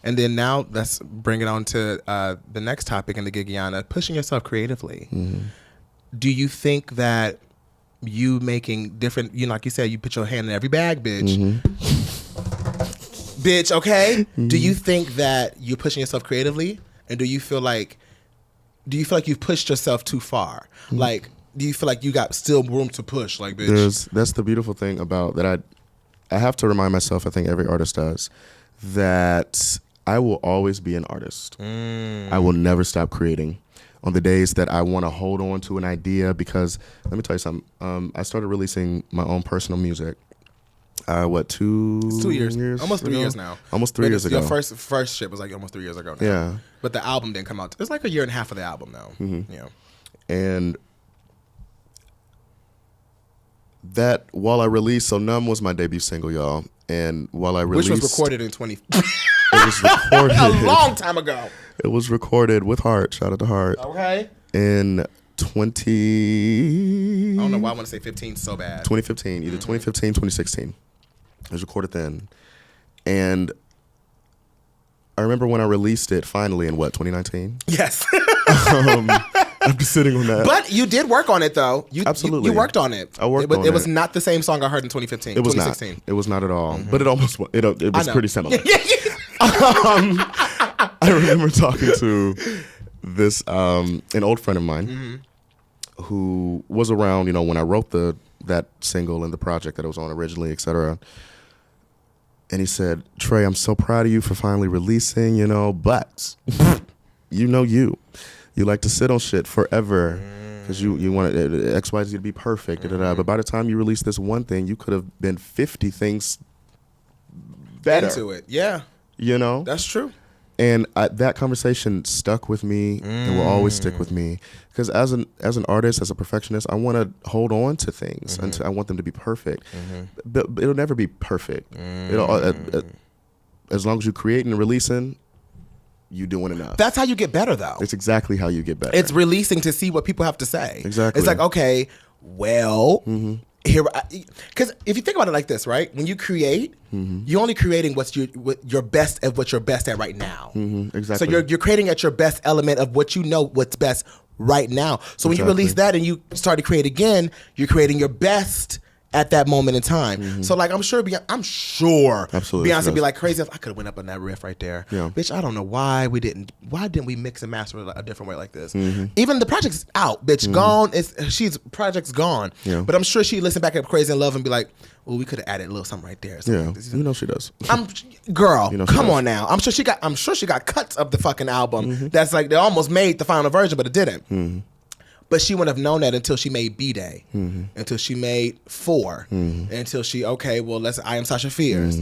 And then now let's bring it on to the next topic in the gigiana, pushing yourself creatively. Do you think that you making different, like you said, you put your hand in every bag, bitch. Bitch, okay? Do you think that you're pushing yourself creatively? And do you feel like you've pushed yourself too far? Like, do you feel like you got still room to push? Like, bitch. That's the beautiful thing about that. I have to remind myself, I think every artist does, that I will always be an artist. I will never stop creating. On the days that I want to hold on to an idea, because let me tell you something. I started releasing my own personal music What, 2 It's 2 years. Almost 3 ago? years now. Almost 3 years ago. Your first shit was like almost 3 years ago now. Yeah. But the album didn't come out. It's like a year and a half of the album now. Yeah. And that, while I released, so Numb was my debut single, y'all. And while I released... Which was recorded in 20... It was recorded... a long time ago. It was recorded with Heart. Shout out to Heart. Okay. In 20... I don't know why I want to say 15 so bad. 2015. Either 2015, 2016. It was recorded then. And I remember when I released it finally in, 2019? Yes. I'm just sitting on that. But you did work on it, though. Absolutely. You worked on it. I worked on it. It was not the same song I heard in 2015. It was 2016. not. It was not at all. But it almost was. It was pretty similar. I remember talking to this an old friend of mine who was around, when I wrote that single and the project that I was on originally, etc. And he said, "Trey, I'm so proud of you for finally releasing, but you like to sit on shit forever because you want XYZ to be perfect. But by the time you release this one thing, you could have been 50 things better. Into it, yeah. That's true. And that conversation stuck with me and will always stick with me because as an artist, as a perfectionist, I want to hold on to things until I want them to be perfect. But it'll never be perfect. As long as you're creating and releasing, you doing enough. That's how you get better, though. It's exactly how you get better. It's releasing to see what people have to say. Exactly. It's like, okay, well, here, because if you think about it like this, right? When you create, you're only creating what you're best at right now. Exactly. So you're creating at your best element of what's best right now. So when you release that and you start to create again, you're creating your best at that moment in time. So like I'm sure Absolutely, Beyonce be like, crazy if I could have went up on that riff right there. Yeah. Bitch, I don't know why didn't we mix and master it a different way like this? Even the project's out, bitch, gone. Project's gone. Yeah. But I'm sure she listen back at Crazy in Love and be like, well, we could have added a little something right there. Yeah, Like she does. Girl, she come does. on now. I'm sure she got cuts of the fucking album that's like they almost made the final version, but it didn't. But she wouldn't have known that until she made B-Day, until she made 4, until she, I Am Sasha Fierce.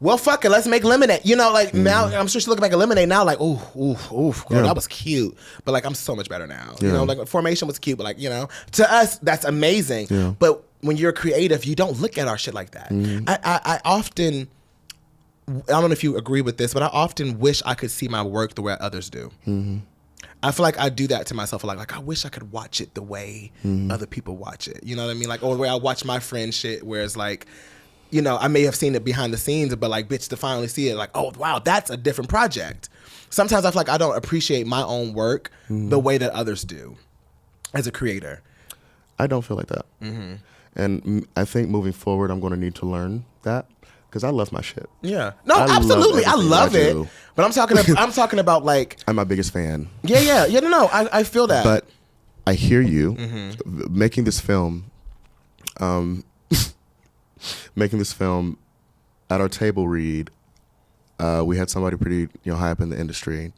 Well, fuck it, let's make Lemonade. Now, I'm sure she looking back at Lemonade now like, ooh, girl, that was cute. But like, I'm so much better now. Like Formation was cute, but like, to us, that's amazing. Yeah. But when you're creative, you don't look at our shit like that. I often, I don't know if you agree with this, but I often wish I could see my work the way others do. I feel like I do that to myself. Like I wish I could watch it the way other people watch it. You know what I mean? Like, or the way I watch my friend shit, where it's like, I may have seen it behind the scenes, but like, bitch, to finally see it, like, oh wow, that's a different project. Sometimes I feel like I don't appreciate my own work the way that others do, as a creator. I don't feel like that, and I think moving forward, I'm going to need to learn that. Because I love my shit. Yeah. No, absolutely. I love it. But I'm talking about like... I'm my biggest fan. Yeah. No. I feel that. But I hear you. Making this film... making this film at our table read, we had somebody pretty high up in the industry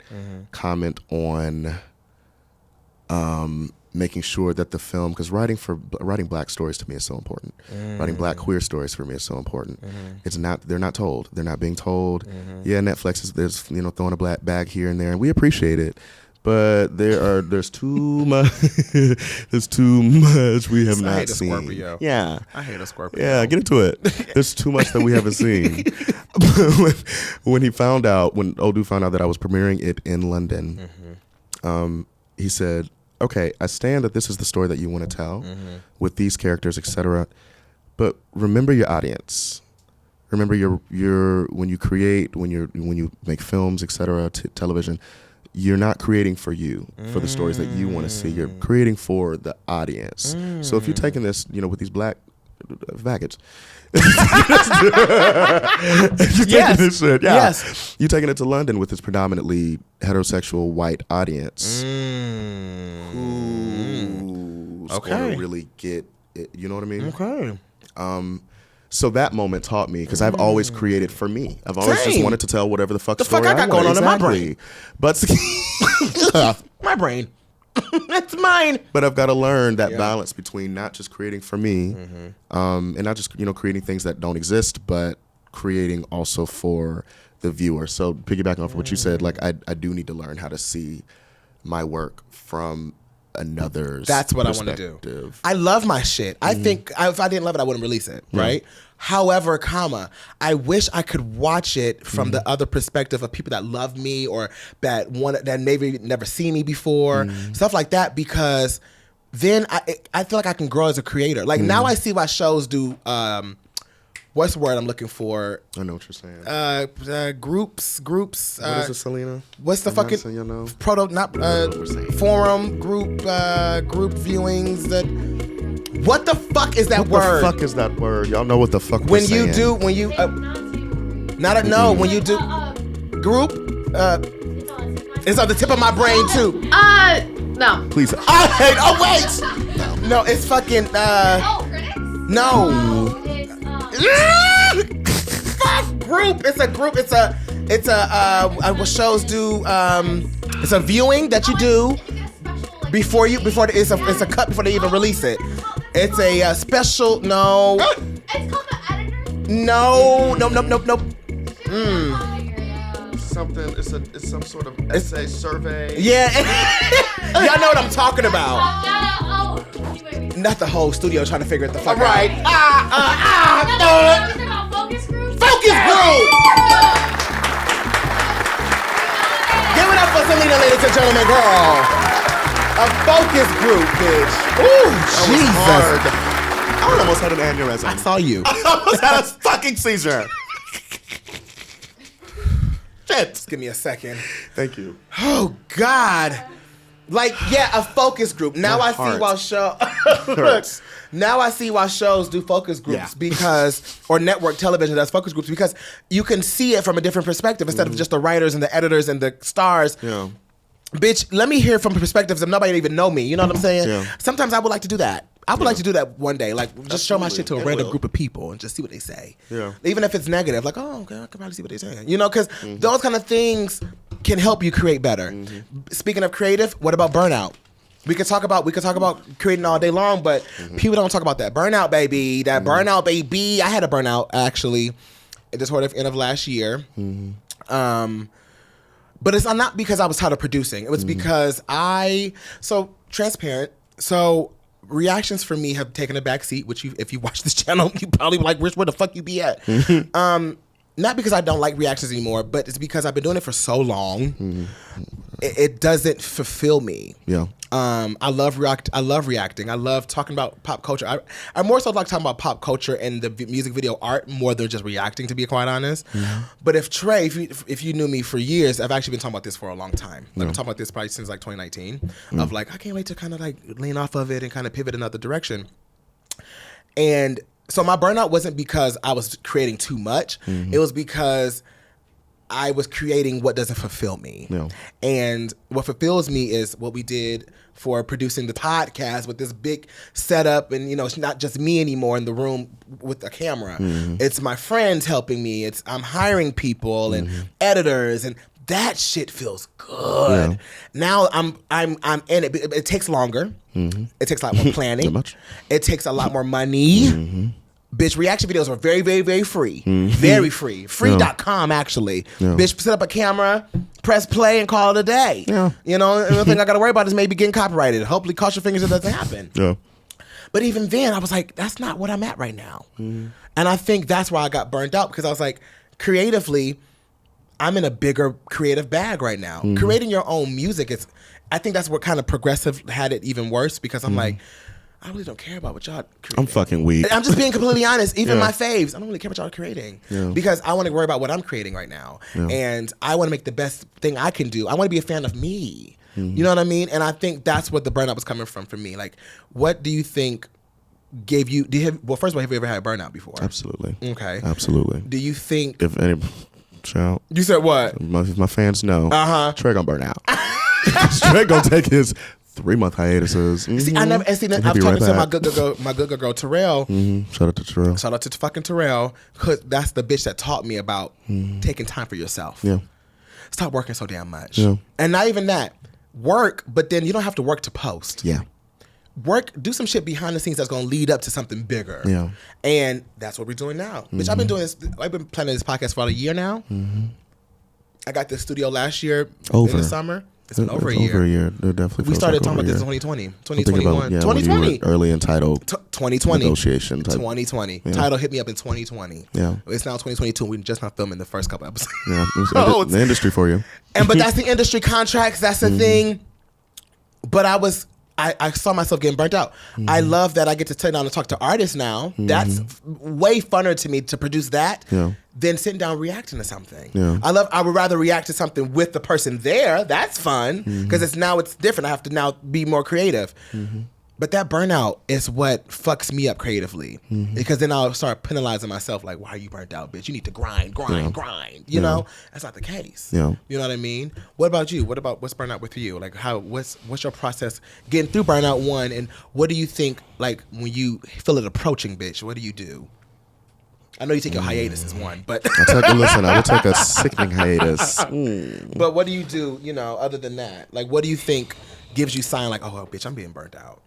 comment on making sure that the film, because writing black stories to me is so important. Writing black queer stories for me is so important. They're not told. They're not being told. Yeah, Netflix is throwing a black bag here and there, and we appreciate it. But there's too much. There's too much we have not seen. Scorpio. Yeah, I hate a Scorpio. Yeah, get into it. There's too much that we haven't seen. when Odu found out that I was premiering it in London, he said, "Okay, I stand that this is the story that you want to tell with these characters, etc. But remember your audience. Remember your when you create, when you make films, etc. Television." You're not creating for you, for the stories that you want to see. You're creating for the audience. So if you're taking this, with these black baggage, this shit, you're taking it to London with this predominantly heterosexual white audience who's going to really get it. You know what I mean? Okay. So that moment taught me, because I've always created for me. I've always just wanted to tell whatever the fuck story I got going on in my brain. But my brain. It's mine. But I've got to learn that balance between not just creating for me, and not just creating things that don't exist, but creating also for the viewer. So piggybacking off of what you said, like I do need to learn how to see my work from another's. That's what I want to do. I love my shit. I think if I didn't love it, I wouldn't release it, right? However, I wish I could watch it from the other perspective of people that love me or that maybe never seen me before, stuff like that, because then I feel like I can grow as a creator. Like now I see why shows do, what's the word I'm looking for? I know what you're saying. Groups. What is it, Selena? What's the fucking forum group viewings that? What the fuck is that word? What the fuck is that word? Y'all know what the fuck when we're you saying. do when you when you do group it's on the tip of my brain too. No. Please. No, it's fucking Critics? no. Fuck group. It's a group. It's what shows do. It's a viewing that you do it's a cut before they even release it. It's a special. No. It's called the editor? No. Something. It's some sort of essay survey. Yeah. Y'all know what I'm talking about. Not the whole studio trying to figure it the fuck out. Right. Focus group? Focus group! Give it up for Selena, ladies and gentlemen, girl. A focus group, bitch. Ooh, Jesus. I almost had an aneurysm. I saw you. I almost had a fucking seizure. Shit. Just give me a second. Thank you. Oh, God. Like, yeah, a focus group. Now I see why now I see why shows do focus groups or network television does focus groups, because you can see it from a different perspective instead of just the writers and the editors and the stars. Yeah. Bitch, let me hear from perspectives of nobody even know me. You know what I'm saying? Yeah. Sometimes I would like to do that. I would like to do that one day. Like, just show my shit to a random group of people and just see what they say. Yeah. Even if it's negative. Like, oh, okay, I can probably see what they're saying. You know, because those kind of things can help you create better. Speaking of creative, what about burnout? We could talk about creating all day long, but people don't talk about that burnout, baby. Burnout, baby. I had a burnout, actually, at the end of last year. But it's not because I was tired of producing. It was because transparent. So reactions for me have taken a back seat, which if you watch this channel, you probably be like, where the fuck you be at? Not because I don't like reactions anymore, but it's because I've been doing it for so long. It doesn't fulfill me. Yeah. I love reacting. I love talking about pop culture. I more so like talking about pop culture and the music video art more than just reacting, to be quite honest. But Trey, if you knew me for years, I've actually been talking about this for a long time. I've been talking about this probably since like 2019 of like, I can't wait to kind of like lean off of it and kind of pivot another direction. And so my burnout wasn't because I was creating too much. It was because I was creating what doesn't fulfill me. Yeah. And what fulfills me is what we did for producing the podcast with this big setup. And, it's not just me anymore in the room with the camera. It's my friends helping me. I'm hiring people and editors, and that shit feels good. Yeah. Now I'm in it. It takes longer. It takes a lot more planning. It takes a lot more money. Bitch, reaction videos are very, very, very free. Very free. Free.com, actually. Bitch, set up a camera, press play, and call it a day. The only thing I got to worry about is maybe getting copyrighted. Hopefully, cross your fingers it doesn't happen. But even then, I was like, that's not what I'm at right now. And I think that's why I got burnt out, because I was like, creatively, I'm in a bigger creative bag right now. Creating your own music I think that's what kind of progressive had it even worse, because I'm like, I really don't care about what y'all creating. I'm fucking weak. I'm just being completely honest. Even my faves, I don't really care what y'all are creating. Because I want to worry about what I'm creating right now. And I want to make the best thing I can do. I want to be a fan of me. You know what I mean? And I think that's what the burnout was coming from for me. Like, what do you think gave you, first of all, have you ever had a burnout before? Absolutely. Okay. Absolutely. Do you think... If any... Child. You said what? My fans know. Trey gonna burn out. Trey gonna take his 3-month hiatuses. See, I've talked to my good girl Terrell. Shout out to Terrell. Shout out to fucking Terrell, because that's the bitch that taught me about taking time for yourself. Stop working so damn much. And not even that. work, but then you don't have to work to post. Yeah. Do some shit behind the scenes that's gonna lead up to something bigger. Yeah. And that's what we're doing now. Bitch, I've been doing this, I've been planning this podcast for about a year now. I got the studio last year in the summer. It's been over a year. Over a year. It definitely We started talking like about this in 2020, 2021. 2020. Early in title 2020. negotiation. 2020. Yeah. Title hit me up in 2020. Yeah. It's now 2022. We're just not filming the first couple episodes. Yeah. The industry for you. But that's the industry contracts. That's the thing. But I saw myself getting burnt out. I love that I get to sit down and talk to artists now. That's way funner to me to produce that than sitting down reacting to something. Yeah. I would rather react to something with the person there. That's fun because it's different. I have to now be more creative. But that burnout is what fucks me up creatively because then I'll start penalizing myself like, why are you burnt out, bitch? You need to grind. You know, that's not the case. Yeah. You know what I mean? What about you? What's burnout with you? Like what's your process getting through burnout one? And what do you think like when you feel it approaching, bitch? What do you do? I know you take your hiatus as one, but I would take a sickening hiatus. But what do you do, you know, other than that? Like what do you think gives you sign like, oh bitch, I'm being burnt out?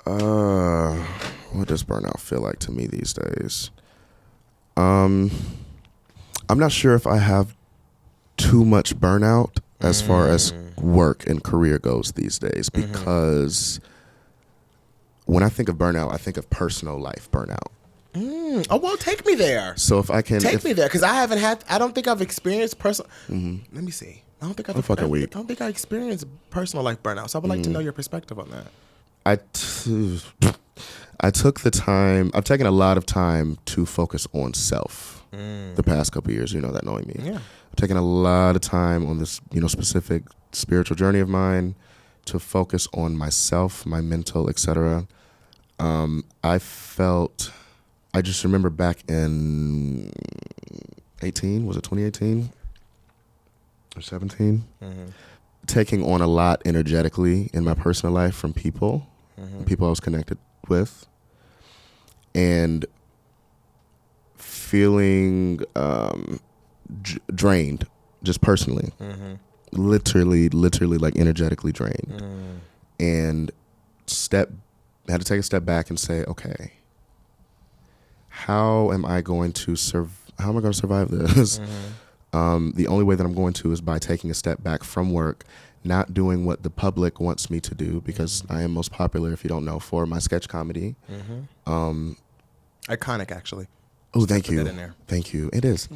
What does burnout feel like to me these days? I'm not sure if I have too much burnout as far as work and career goes these days because when I think of burnout, I think of personal life burnout. Oh, well, take me there. So if I can... Take me there because I don't think I've experienced personal... Let me see. I don't think I experienced personal life burnout. So I would like to know your perspective on that. I took the time. I've taken a lot of time to focus on self the past couple of years. You know that, knowing me. Yeah. I've taken a lot of time on this, specific spiritual journey of mine to focus on myself, my mental, etc. I just remember back in 18. Was it 2018 or 17? Taking on a lot energetically in my personal life from people. People I was connected with, and feeling drained, just personally, literally like energetically drained, and had to take a step back and say, okay, how am I going to survive this? The only way that I'm going to is by taking a step back from work, not doing what the public wants me to do because I am most popular, if you don't know, for my sketch comedy. Iconic, actually. Oh, thank you. Put that in there. Thank you. It is.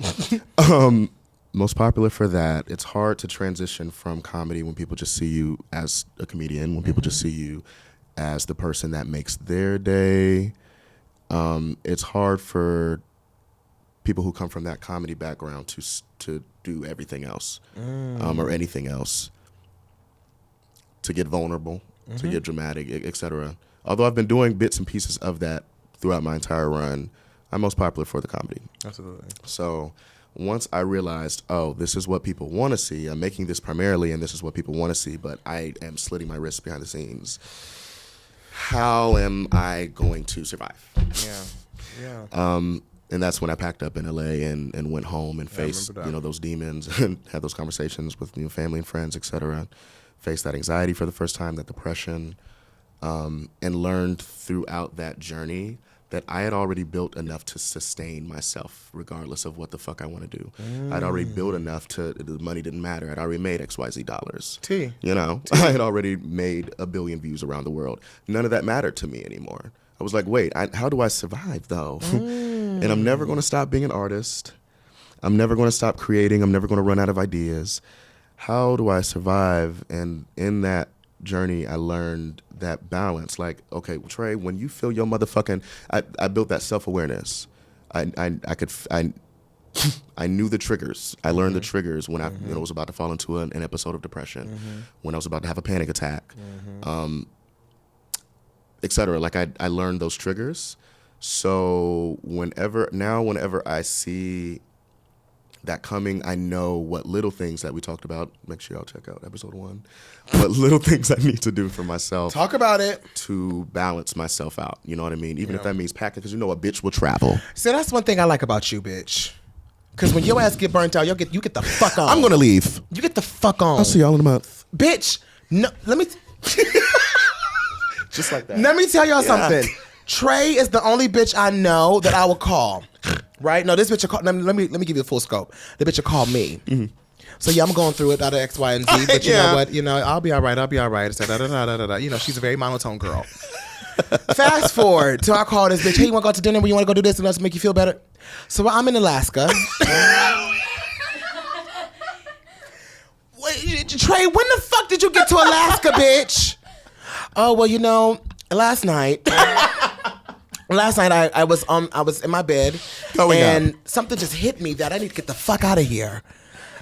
Most popular for that. It's hard to transition from comedy when people just see you as a comedian, when people just see you as the person that makes their day. It's hard for people who come from that comedy background to do everything else or anything else. To get vulnerable, to get dramatic, etc. Although I've been doing bits and pieces of that throughout my entire run, I'm most popular for the comedy. Absolutely. So once I realized, oh, this is what people want to see, I'm making this primarily and this is what people want to see, but I am slitting my wrists behind the scenes. How am I going to survive? Yeah. And that's when I packed up in LA and went home and faced, those demons and had those conversations with family and friends, etc. Faced that anxiety for the first time, that depression, and learned throughout that journey that I had already built enough to sustain myself regardless of what the fuck I want to do. I'd already built enough the money didn't matter. I'd already made XYZ dollars. I had already made 1 billion views around the world. None of that mattered to me anymore. I was like, wait, how do I survive though? And I'm never going to stop being an artist. I'm never going to stop creating. I'm never going to run out of ideas. How do I survive? And in that journey, I learned that balance. Like, okay, Trey, when you feel your motherfucking, I built that self-awareness. I knew the triggers. I learned the triggers when I was about to fall into an episode of depression, when I was about to have a panic attack, etc. Like I learned those triggers. So whenever I see that coming, I know what little things that we talked about. Make sure y'all check out episode 1. What little things I need to do for myself. Talk about it. To balance myself out. You know what I mean? Even if that means packing, because a bitch will travel. See, that's one thing I like about you, bitch. Because when your ass get burnt out, you get the fuck on. I'm going to leave. You get the fuck on. I'll see y'all in a month. Bitch, No, let me. Just like that. Let me tell y'all something. Trey is the only bitch I know that I will call. Right? No, this bitch will call. Let me give you the full scope. The bitch will call me. Mm-hmm. So yeah, I'm going through it out of X, Y, and Z. But you know what? You know, I'll be all right. You know, she's a very monotone girl. Fast forward to I call this bitch. Hey, you want to go to dinner? You want to go do this and let's make you feel better? So I'm in Alaska. Wait, Trey, when the fuck did you get to Alaska, bitch? Oh well, you know, last night I was in my bed and something just hit me that I need to get the fuck out of here.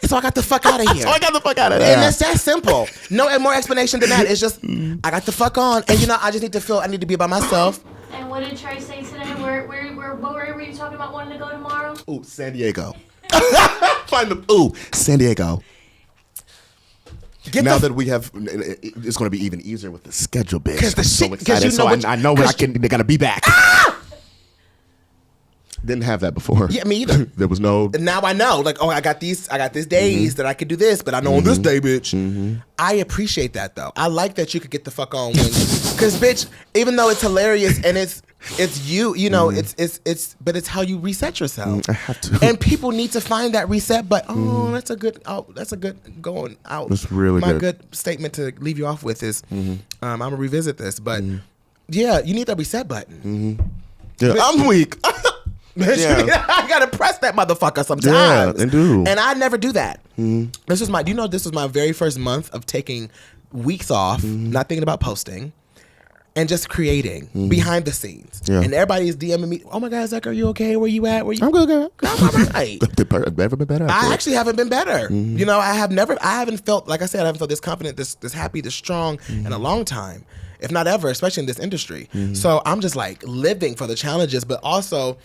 And so I got the fuck out of here. And it's that simple. No more explanation than that. It's just I got the fuck on, and you know I just need to feel I need to be by myself. And what did Trey say today? Where were you talking about wanting to go tomorrow? Ooh, San Diego. San Diego. Now that we have, it's going to be even easier with the schedule, bitch. I'm so excited. So I know when they're going to be back. Didn't have that before. Yeah, me either. There was no. Now I know, like, I got these days that I could do this, but I know on this day, bitch. Mm-hmm. I appreciate that though. I like that you could get the fuck on when, because bitch, even though it's hilarious and it's you know, but it's how you reset yourself. I have to. And people need to find that reset. But that's a good going out. That's really My good. good statement to leave you off with is, I'm gonna revisit this, but yeah, you need that reset button. Mm-hmm. Yeah, I'm weak. I gotta press that motherfucker sometimes. Yeah, and do. And I never do that. Mm-hmm. This was my very first month of taking weeks off, not thinking about posting, and just creating behind the scenes. Yeah. And everybody is DMing me, "Oh my God, Zach, are you okay? Where you at? Where you?" I'm good, girl. I'm right. Never been better. I actually haven't been better. Mm-hmm. You know, I haven't felt, like I said, I haven't felt this confident, this happy, this strong in a long time, if not ever, especially in this industry. So I'm just like living for the challenges, but also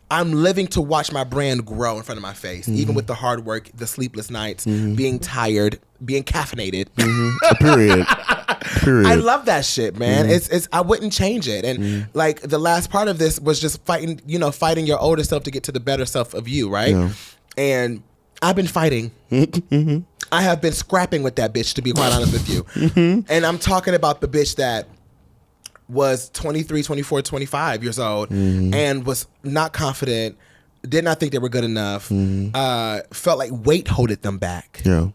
I'm living to watch my brand grow in front of my face, even with the hard work, the sleepless nights, being tired, being caffeinated. Period. I love that shit, man. It's I wouldn't change it. And like the last part of this was just fighting your older self to get to the better self of you, right? Yeah. And I've been fighting. I have been scrapping with that bitch, to be quite honest with you. And I'm talking about the bitch that was 23, 24, 25 years old and was not confident, did not think they were good enough, felt like weight holded them back. Yeah.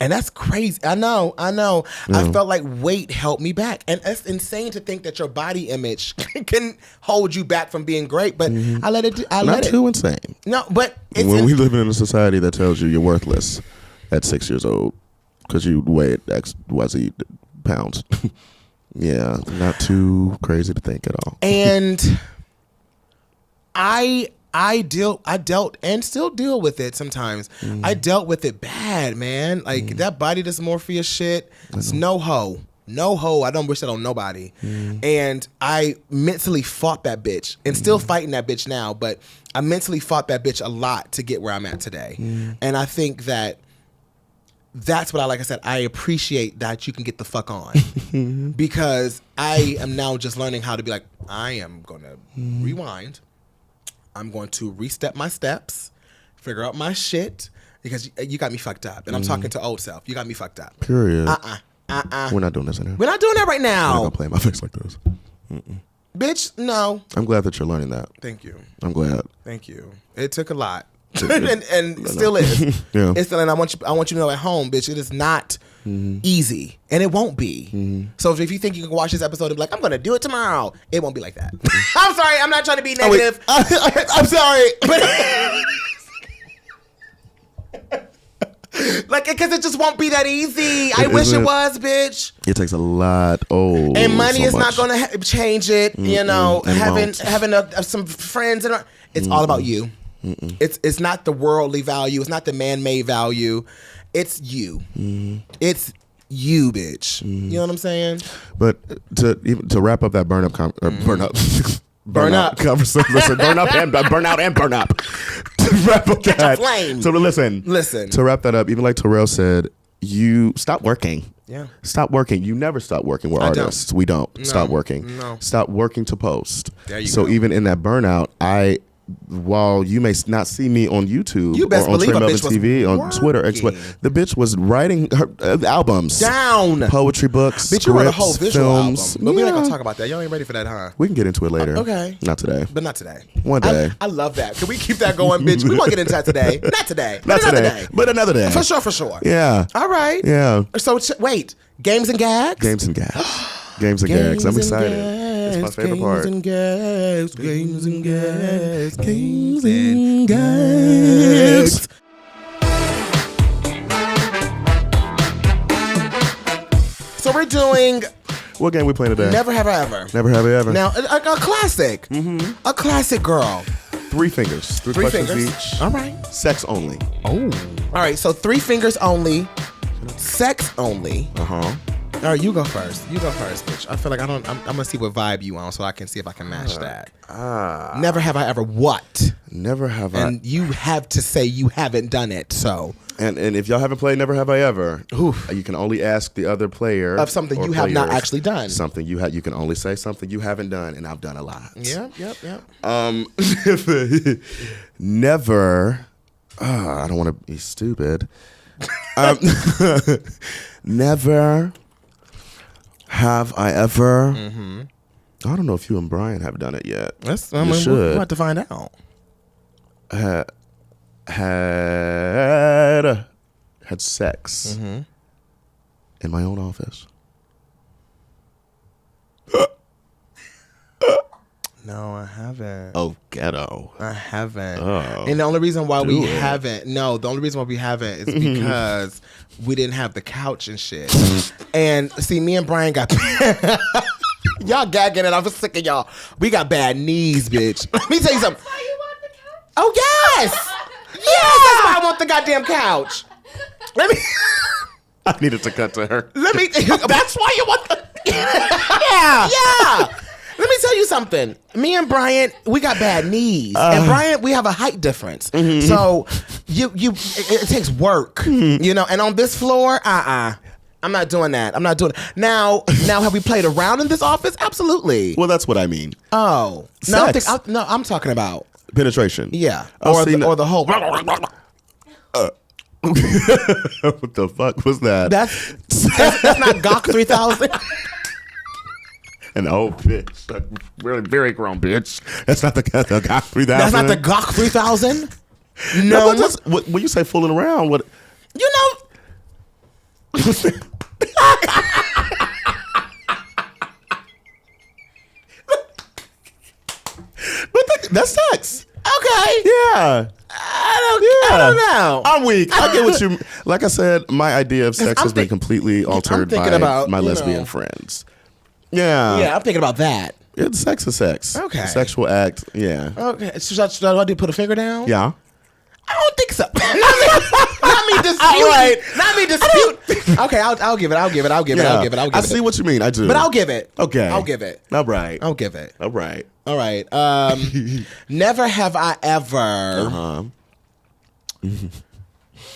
And that's crazy. I know. Yeah. I felt like weight held me back. And it's insane to think that your body image can hold you back from being great, but I let it. Not too insane. No, but when we live in a society that tells you you're worthless at 6 years old because you weigh X, Y, Z pounds. Yeah, not too crazy to think at all. And I dealt and still deal with it sometimes. I dealt with it bad, man. Like that body dysmorphia shit. It's no ho. I don't wish that on nobody. And I mentally fought that bitch and still fighting that bitch now, but I mentally fought that bitch a lot to get where I'm at today. And I think that's what like I said, I appreciate that you can get the fuck on because I am now just learning how to be like, I am going to rewind. I'm going to restep my steps, figure out my shit because you got me fucked up. And I'm talking to old self. You got me fucked up. Period. We're not doing this in here. We're not doing that right now. I'm not going to play my face like this. Bitch, no. I'm glad that you're learning that. Thank you. I'm glad. Thank you. It took a lot. and still is. Yeah. It's still, and I want you to know at home, bitch, it is not easy, and it won't be. So if you think you can watch this episode and be like, I'm gonna do it tomorrow, it won't be like that. I'm sorry, I'm not trying to be negative. I'm sorry, but like, because it just won't be that easy. I wish it was, bitch. It takes a lot. And money is not gonna change it. You know, having some friends and it's all about you. It's not the worldly value. It's not the man-made value. It's you. It's you, bitch. You know what I'm saying? But to wrap up that burn up conversation. Listen, burn up and burn out and burn up. To wrap up that. Flame. So listen. To wrap that up, even like Terrell said, you stop working. Yeah. Stop working. You never stop working. We're artists. We don't stop working. No. Stop working to post. There you go. So even in that burnout, I while you may not see me on YouTube You best or on believe Trey a Melvin bitch was TV, on Twitter, working. the bitch was writing her albums. Down. Poetry books, Bitch, you wrote a scripts, whole visual films. album. But we're not going to Yeah. talk about that. Y'all ain't ready for that, huh? We can get into it later. Okay. Not today. But not today. One day. I love that. Can we keep that going, bitch? We won't get into that today. Not today. Not But another today. day. But another day. For sure. Yeah. All right. Yeah. So, wait. Games and gags? Games and gags. Games and gags. I'm excited. It's my favorite part. Games and gags. Games and gags. Games and gags. So we're doing What game we playing today? Never Have I Ever. Never have I ever. Now, a classic. Mm-hmm. A classic, girl. 3 fingers. Three questions each. All right. Sex only. Oh. All right, so 3 fingers only. Sex only. Uh-huh. All right, you go first. You go first, bitch. I feel like I'm gonna see what vibe you on so I can see if I can match that. Never have I ever what? Never have And you have to say you haven't done it, so. And if y'all haven't played Never Have I Ever, you can only ask the other player Of something or you have not players actually done. Something you can only say something you haven't done, and I've done a lot. Yep. Never. I don't want to be stupid. Never have I ever. Mm-hmm. I don't know if you and Brian have done it yet. You should. We'll have to find out. Had sex in my own office. No, I haven't. Oh, ghetto. I haven't. Oh. And the only reason why we Do it. haven't, the only reason why we haven't is because we didn't have the couch and shit. And see, me and Brian got y'all gagging and I'm sick of y'all. We got bad knees, bitch. Let me tell you something. That's why you want the couch? Oh yes, yes, that's why I want the goddamn couch. Let me. I needed to cut to her. Let me. That's why you want the. Yeah. Let me tell you something. Me and Brian, we got bad knees, and Brian, we have a height difference. So it takes work, you know. And on this floor, I'm not doing that. I'm not doing it. Now, have we played around in this office? Absolutely. Well, that's what I mean. Oh Sex. no, I'm talking about Penetration. yeah, Oh, or see, the whole. What the fuck was that? That's not Gawk 3000. An old bitch. A really very grown bitch. That's not the Gawk 3000. That's not the Gawk 3000. No. No, When you say fooling around, what? you know. But that's sex. Okay. Yeah. I don't know. I'm weak. I get what you. Like I said, my idea of sex I'm has been think- completely altered thinking by about, my you lesbian know. friends. Yeah. Yeah, I'm thinking about that. It's sex is sex. Okay. Sexual act. Yeah. Okay. Should I do put a finger down? Yeah. I don't think so. Not me dispute. Right. Not me dispute. Okay, I'll give it. I'll give it. I see what you mean. I do. But I'll give it. Okay. I'll give it. All right. I'll give it. All right. All right. Never have I ever. Uh-huh.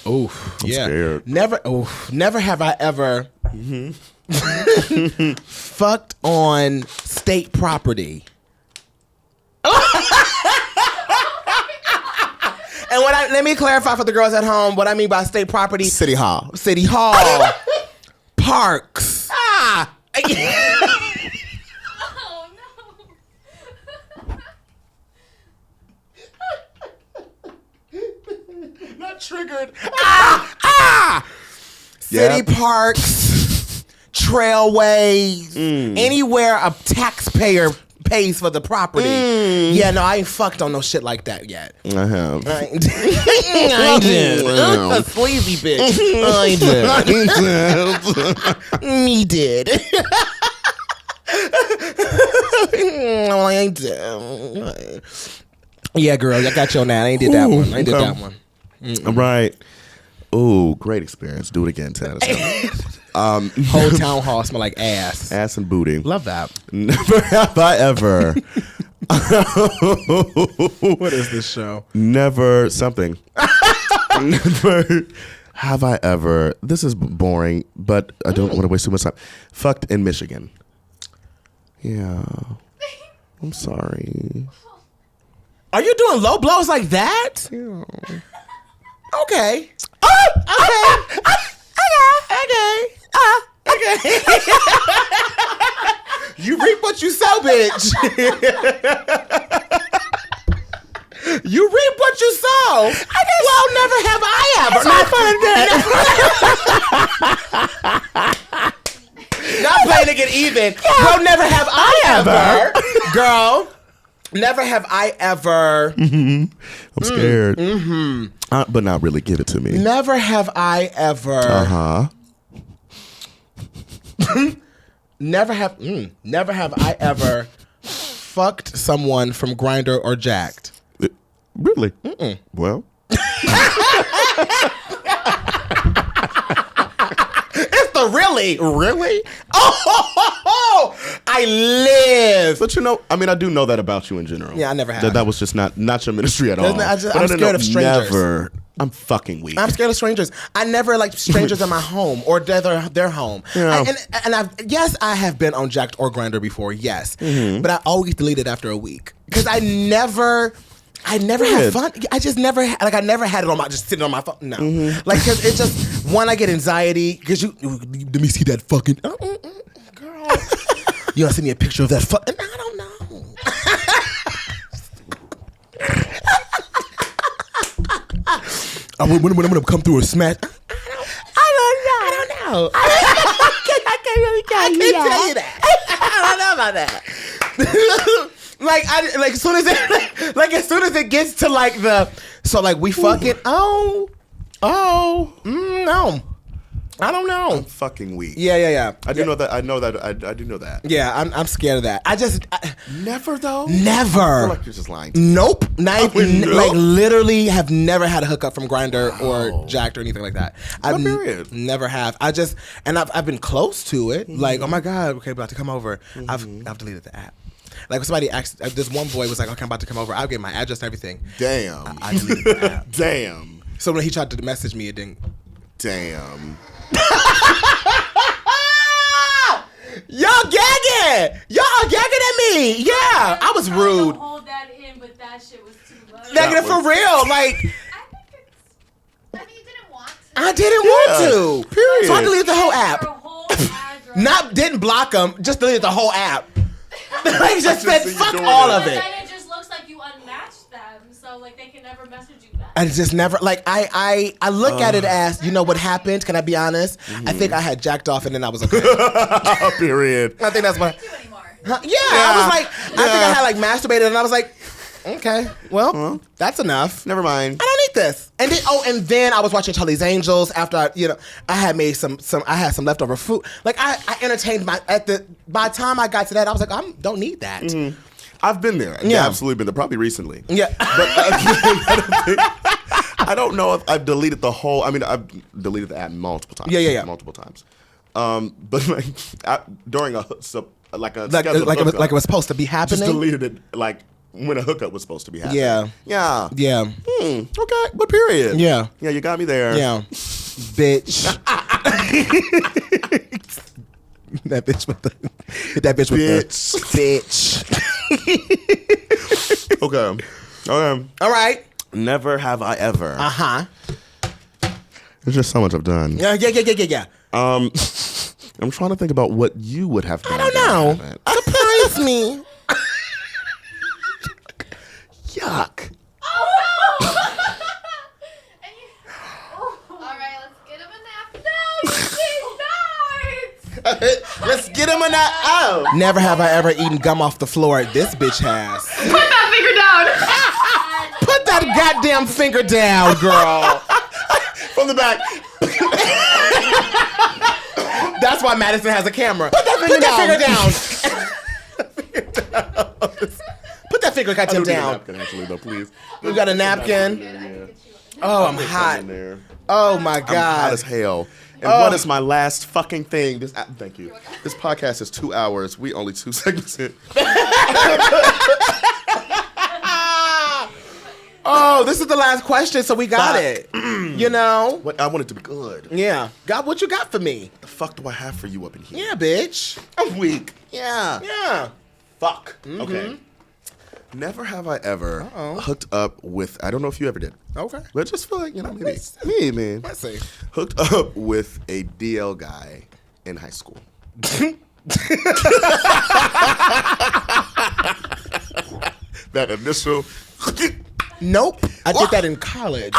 Oof. I'm yeah. scared. Never have I ever fucked on state property. And let me clarify for the girls at home what I mean by state property. City Hall. City Hall. Parks. Oh no. Not triggered. Yeah. City parks, trailways, anywhere a taxpayer pays for the property. Yeah, no, I ain't fucked on no shit like that yet. I have. I did. A sleazy bitch. I did. Me did. I did. Yeah, girl, I got you on that. I ain't did that one. I ain't did that one. All right. Ooh, great experience. Do it again, Tannis. Whole town hall smell like ass. Ass and booty. Love that. Never have I ever. What is this show? Never something. Never have I ever. This is boring, but I don't want to waste too much time. Fucked in Michigan. Yeah. I'm sorry. Are you doing low blows like that? Yeah. Okay. Okay. You reap what you sow, bitch. You reap what you sow. Well, never have I ever. Not playing to get even. Well, never have I ever. Girl, never have I ever. I'm scared. But not really. Give it to me. Never have I ever. Never have I ever fucked someone from Grande or Jacked. Really? Well. It's the really? Oh, I live. But you know, I mean, I do know that about you in general. Yeah, I never have. That was just not your ministry at all. I'm scared of strangers. Never. I'm fucking weak. I'm scared of strangers. I never like strangers in my home or their home. Yeah. And I have been on Jacked or Grande before, yes. But I always delete it after a week. Because I never had fun. I just never I never had it on my just sitting on my phone. No. Like, cause it's just one, I get anxiety because let me see that fucking girl. You gonna send me a picture of that fucking I don't know. When I'm gonna come through and smash. I don't know. I can't really tell you that. I don't know about that. As soon as it gets to like the we fucking no. I don't know. I'm fucking weak. Yeah. I do know that. I know that. I do know that. Yeah, I'm scared of that. Never though. Never. I feel like you're just lying. Nope. Nope. Like literally have never had a hookup from Grande or Jacked or anything like that. Period. Never have. I've been close to it. Like, oh my God, okay, about to come over. I've deleted the app. Like when somebody asked, this one boy was like, okay, I'm about to come over. I'll get my address and everything. Damn. I deleted the app. Damn. So when he tried to message me, it didn't. Damn. Y'all gagging! Y'all gagging at me! Yeah, I was rude. To hold that in, but that shit was too much. Negative for real. Like, I mean, you didn't want to. I didn't want to. Period. So I deleted the whole app. Your whole address. Didn't block them, just deleted the whole app. Like, just said fuck all of it. But then it just looks like you unmatched them, so like they can never message you back. I just never I look at it as, you know what happened? Can I be honest? I think I had jacked off and then I was okay. Period. I think that's what. Anymore. Yeah, I was like, I think I had like masturbated and I was like, okay, well, that's enough. Never mind. I don't need this. And then I was watching Charlie's Angels after I had made some leftover food. Like I entertained by the time I got to that, I was like, I don't need that. I've been there. Yeah. Absolutely been there. Probably recently. Yeah. But I don't know if I've deleted the whole. I mean, I've deleted the app multiple times. Yeah. Multiple times. But like during a scheduled like it hookup, was supposed to be happening. just deleted it like when a hookup was supposed to be happening. Yeah. Okay. But period. Yeah. Yeah. You got me there. Yeah. Bitch. That bitch with the bitch. Okay. All right. Never have I ever. There's just so much I've done. Yeah. I'm trying to think about what you would have done. I don't know. Surprise me. Yuck. Alright, let's get him a nap. No, you did not! Let's get him a nap. Oh. Never have I ever eaten gum off the floor. This bitch has. Put that finger down! Put that goddamn finger down, girl. From the back. That's why Madison has a camera. Put that finger down. Put that finger goddamn down. Napkin, actually, though, please. You got a napkin? Yeah. Oh, I'm hot. Oh my God. I'm hot as hell. And what is my last fucking thing? Thank you. This podcast is 2 hours. We only 2 segments in. Oh, this is the last question, so we got it. You know? What I want it to be good. Yeah. God, what you got for me? The fuck do I have for you up in here? Yeah, bitch. I'm weak. Yeah. Yeah. Fuck. Okay. Never have I ever hooked up with, I don't know if you ever did. Okay. But I just feel like, maybe. Let's see. Hooked up with a DL guy in high school. That initial. Nope. I did that in college.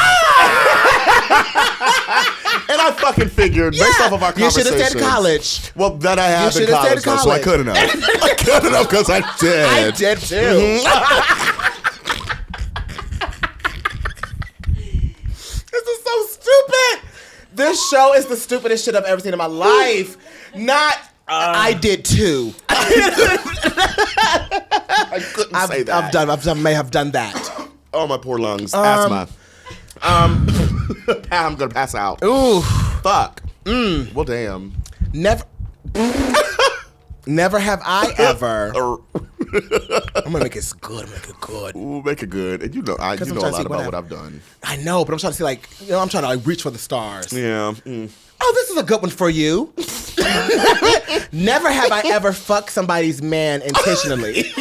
And I fucking figured, based off of our You should conversation. have stayed in college. Well, that I have You in should have college, stayed in though, so I college. couldn't have. I couldn't have because I did. I did too. This is so stupid. This show is the stupidest shit I've ever seen in my life. Not, I did too. I couldn't say that. I may have done that. Oh, my poor lungs. Asthma. I'm gonna pass out. Ooh. Fuck. Well, damn. Never have I ever. I'm gonna make it good. I'm gonna make it good. Ooh, make it good. And you know a lot about what I've done. I know, but I'm trying to see, like, I'm trying to like reach for the stars. Yeah. Oh, this is a good one for you. Never have I ever fucked somebody's man intentionally.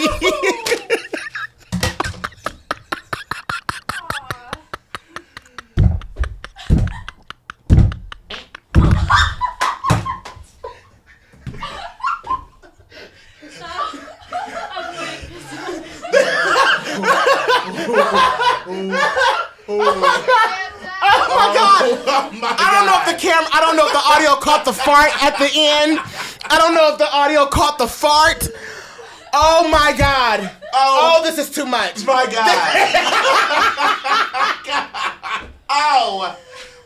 I don't know if the audio caught the fart at the end. I don't know if the audio caught the fart. Oh my God. Oh, this is too much. My God. Oh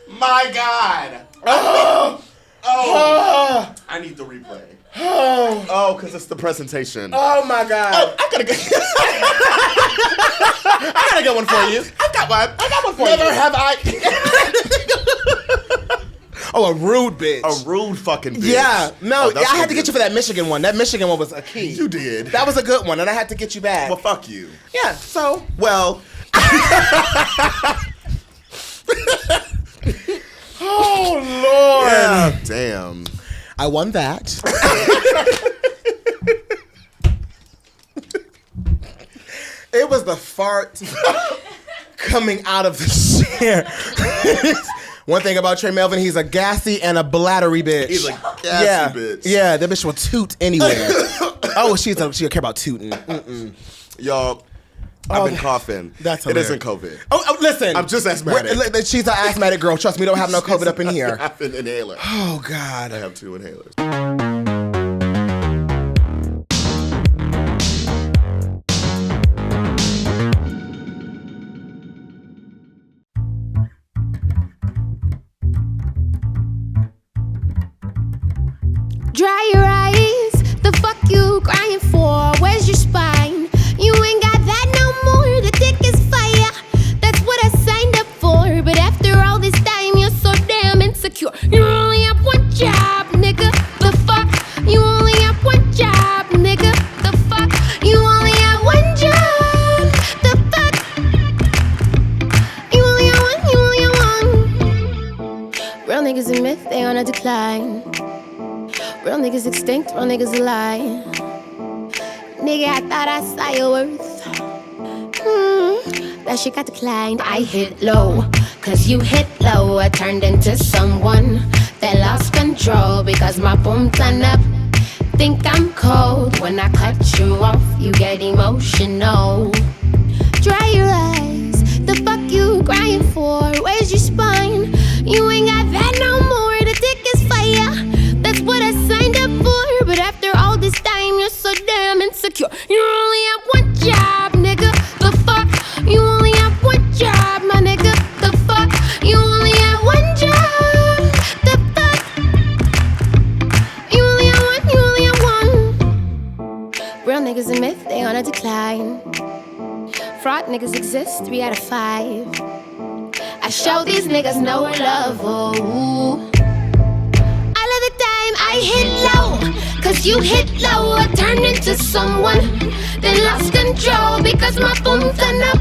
my God. Oh. I need the replay. Oh, because it's the presentation. Oh my God. Oh, I gotta get. I got a good one for you. I got one for you. Never have I. Oh, a rude bitch. A rude fucking bitch. Yeah. No, that's I had to good. get you for that Michigan one. That Michigan one was a key. You did. That was a good one, and I had to get you back. Well, fuck you. Yeah, so. Well. Oh, Lord. Yeah. Damn. I won that. It was the fart coming out of the chair. One thing about Trey Melvin, he's a gassy and a bladdery bitch. He's a gassy bitch. Yeah, that bitch will toot anywhere. Oh, she'll care about tooting. Y'all, I've been coughing. That's It hilarious. isn't COVID. Oh, listen. I'm just asthmatic. She's an asthmatic girl. Trust me, we don't have no COVID up in here. I have an inhaler. Oh, God. I have 2 inhalers. Dry your eyes, the fuck you crying for? Where's your spine? You ain't got that no more, the dick is fire. That's what I signed up for. But after all this time, you're so damn insecure. You only have one job, nigga. The fuck? You only have one job, nigga. The fuck? You only have one job. The fuck? You only have one. Real niggas admit they on a decline. Real niggas extinct, real niggas alive. Nigga, I thought I saw your worth. That shit got declined. I hit low, cause you hit low. I turned into someone that lost control because my boom turned up. Think I'm cold when I cut you off. You get emotional. Dry your eyes, the fuck you crying for? Where's your spine? You ain't got that no more. The dick is fire. That's what I signed up for. But after all this time, you're so damn insecure. You only have one job, nigga. The fuck? You only have one job, my nigga. The fuck? You only have one job. The fuck? You only have one, you only have one. Real niggas admit they on a decline. Fraud niggas exist, 3 out of 5. I show these niggas no love, oh. I hit low, cause you hit low. I turned into someone that lost control because my boom turned up.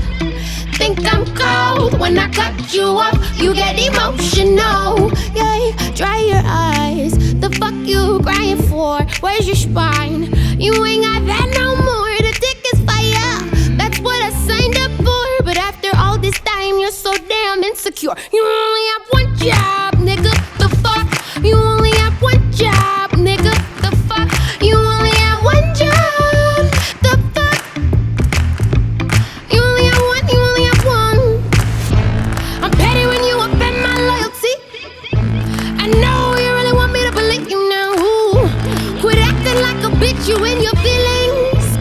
Think I'm cold when I cut you off. You get emotional, yeah. Dry your eyes, the fuck you crying for? Where's your spine? You ain't got that no more. The dick is fire. That's what insecure. You only have one job, nigga. The fuck? You only have one job, nigga. The fuck? You only have one job. The fuck? You only have one. You only have one. I'm petty when you offend my loyalty. I know you really want me to believe you now. Quit acting like a bitch. You in your feelings.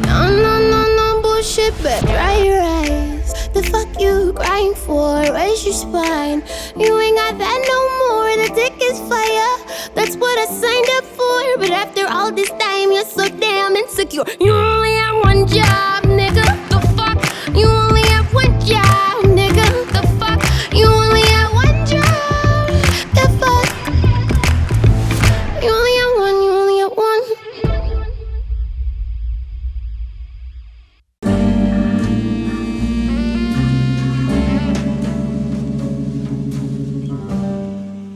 No bullshit, but dry your eyes. The fuck you crying for? Raise your spine. You ain't got that no more. The dick is fire. That's what I signed up for. But after all this time, you're so damn insecure. You only have one job, nigga. The fuck? You only have one job, nigga. The fuck? You only have one job. The fuck? You only have one. You only have one.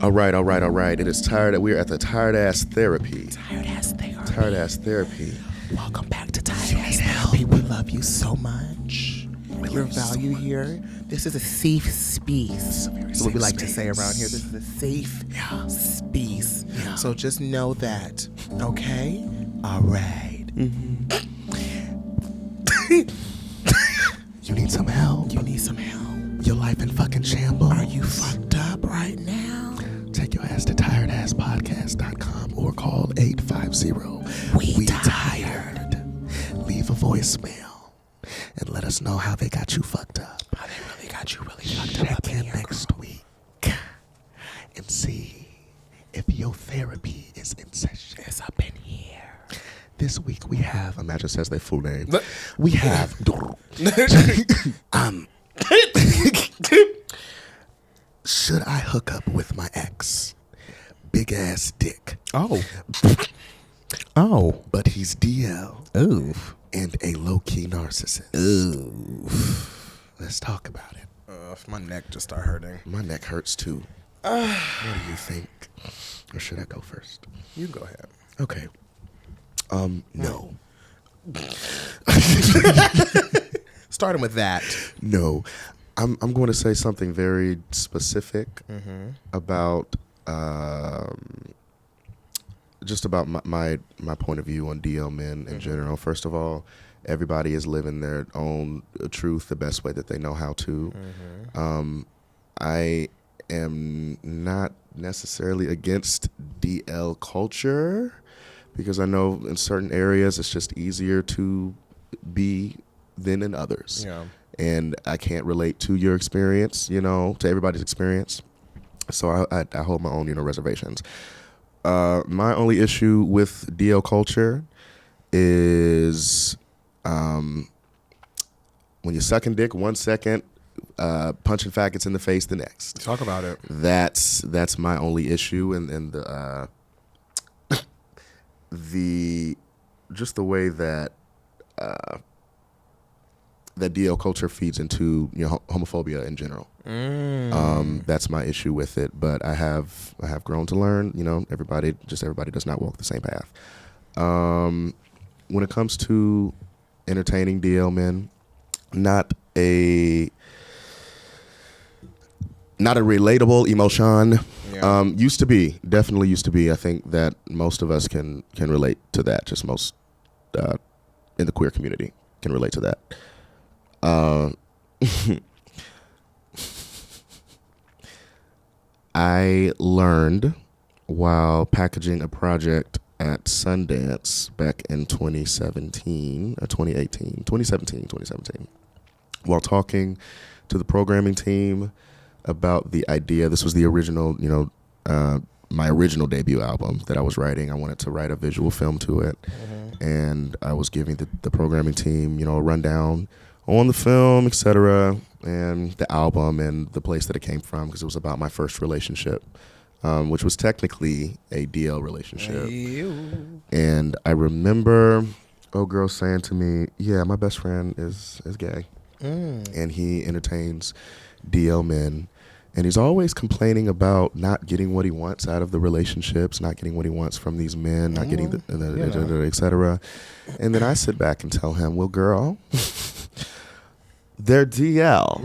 All right. It is tired. We're at the Tired Ass Therapy. Tired ass Therapy. Welcome back to Tired Ass Therapy. We love you so much. Your value here. This is a safe space. That's what we like to say around here. This is a safe space. Yeah. So just know that. Okay? All right. Mm-hmm. You need some help. Your life in fucking shambles. Are you fucked up right now? Take your ass to tiredasspodcast.com or call 850-WE-TIRED. Leave a voicemail and let us know how they got you fucked up. How they really got you fucked up. Check in next week and see if your therapy is in session. It's up in here. This week we have, imagine says their full name. We have should I hook up with my ex? Big ass dick. Oh. But he's DL. Oof. And a low-key narcissist. Oof. Let's talk about it. My neck just started hurting. My neck hurts too. What do you think? Or should I go first? You go ahead. Okay. No. Starting with that. No. I'm going to say something very specific about just about my point of view on DL men in general. First of all, everybody is living their own truth the best way that they know how to. I am not necessarily against DL culture because I know in certain areas it's just easier to be than in others. Yeah. And I can't relate to your experience, to everybody's experience. So I hold my own, reservations. My only issue with DL culture is when you're sucking dick 1 second, punching faggots in the face the next. Talk about it. That's my only issue, and the just the way that that DL culture feeds into homophobia in general. That's my issue with it. But I have grown to learn. Everybody does not walk the same path. When it comes to entertaining DL men, not a relatable emotion. Yeah. Definitely used to be. I think that most of us can relate to that. Just most in the queer community can relate to that. I learned while packaging a project at Sundance back in 2017, while talking to the programming team about the idea. This was the original, my original debut album that I was writing. I wanted to write a visual film to it. And I was giving the programming team, a rundown on the film, etc., and the album and the place that it came from, because it was about my first relationship, which was technically a DL relationship. And I remember girl saying to me, yeah, my best friend is gay. And he entertains DL men. And he's always complaining about not getting what he wants out of the relationships, not getting what he wants from these men, not getting et cetera. And then I sit back and tell him, well, girl, they're DL.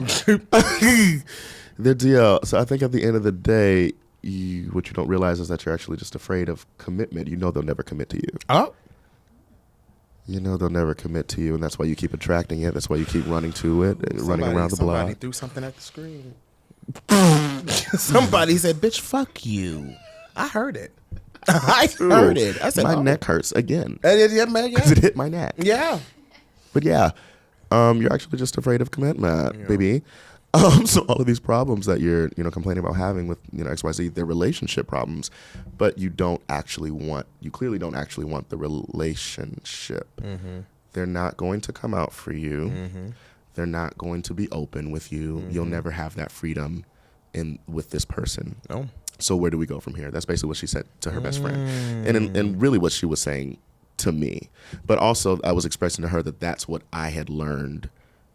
They're DL. So I think at the end of the day, what you don't realize is that you're actually just afraid of commitment. You know they'll never commit to you. Oh. You know they'll never commit to you, and that's why you keep attracting it. That's why you keep running to it, running around the block. Somebody threw something at the screen. Somebody said, bitch, fuck you. I heard it. I heard it. I said, my neck hurts again. Yeah, man, yeah. Because it hit my neck. Yeah. But yeah, you're actually just afraid of commitment, baby. So all of these problems that you're, complaining about having with, XYZ, they're relationship problems, but you clearly don't actually want the relationship. Mm-hmm. They're not going to come out for you. Mm-hmm. They're not going to be open with you. Mm-hmm. You'll never have that freedom with this person. No. So where do we go from here? That's basically what she said to her best friend. And really what she was saying to me. But also I was expressing to her that that's what I had learned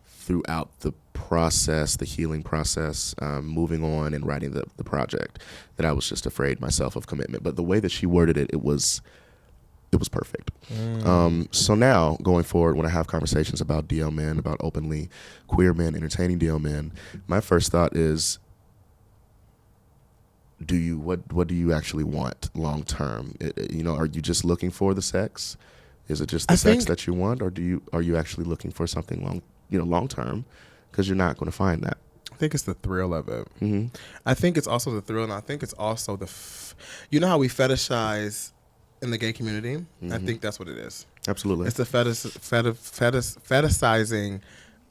throughout the process, the healing process, moving on and writing the project, that I was just afraid myself of commitment. But the way that she worded it, it was perfect. So now, going forward, when I have conversations about DL men, about openly queer men, entertaining DL men, my first thought is, what do you actually want long term? Are you just looking for the sex? Is it just the sex that you want, or are you actually looking for something long term? Because you're not going to find that. I think it's the thrill of it. Mm-hmm. I think it's also the thrill, and I think it's also you know how we fetishize in the gay community? Mm-hmm. I think that's what it is. Absolutely. It's the fetishizing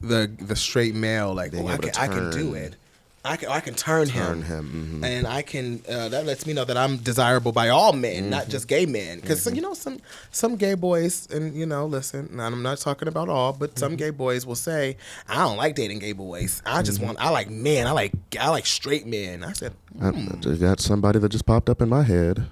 the straight male, like, I can do it. I can turn him. Mm-hmm. And I can. That lets me know that I'm desirable by all men, not just gay men. Because some gay boys, and listen, and I'm not talking about all, but some gay boys will say, I don't like dating gay boys. I just I like men. I like straight men. I said, I got somebody that just popped up in my head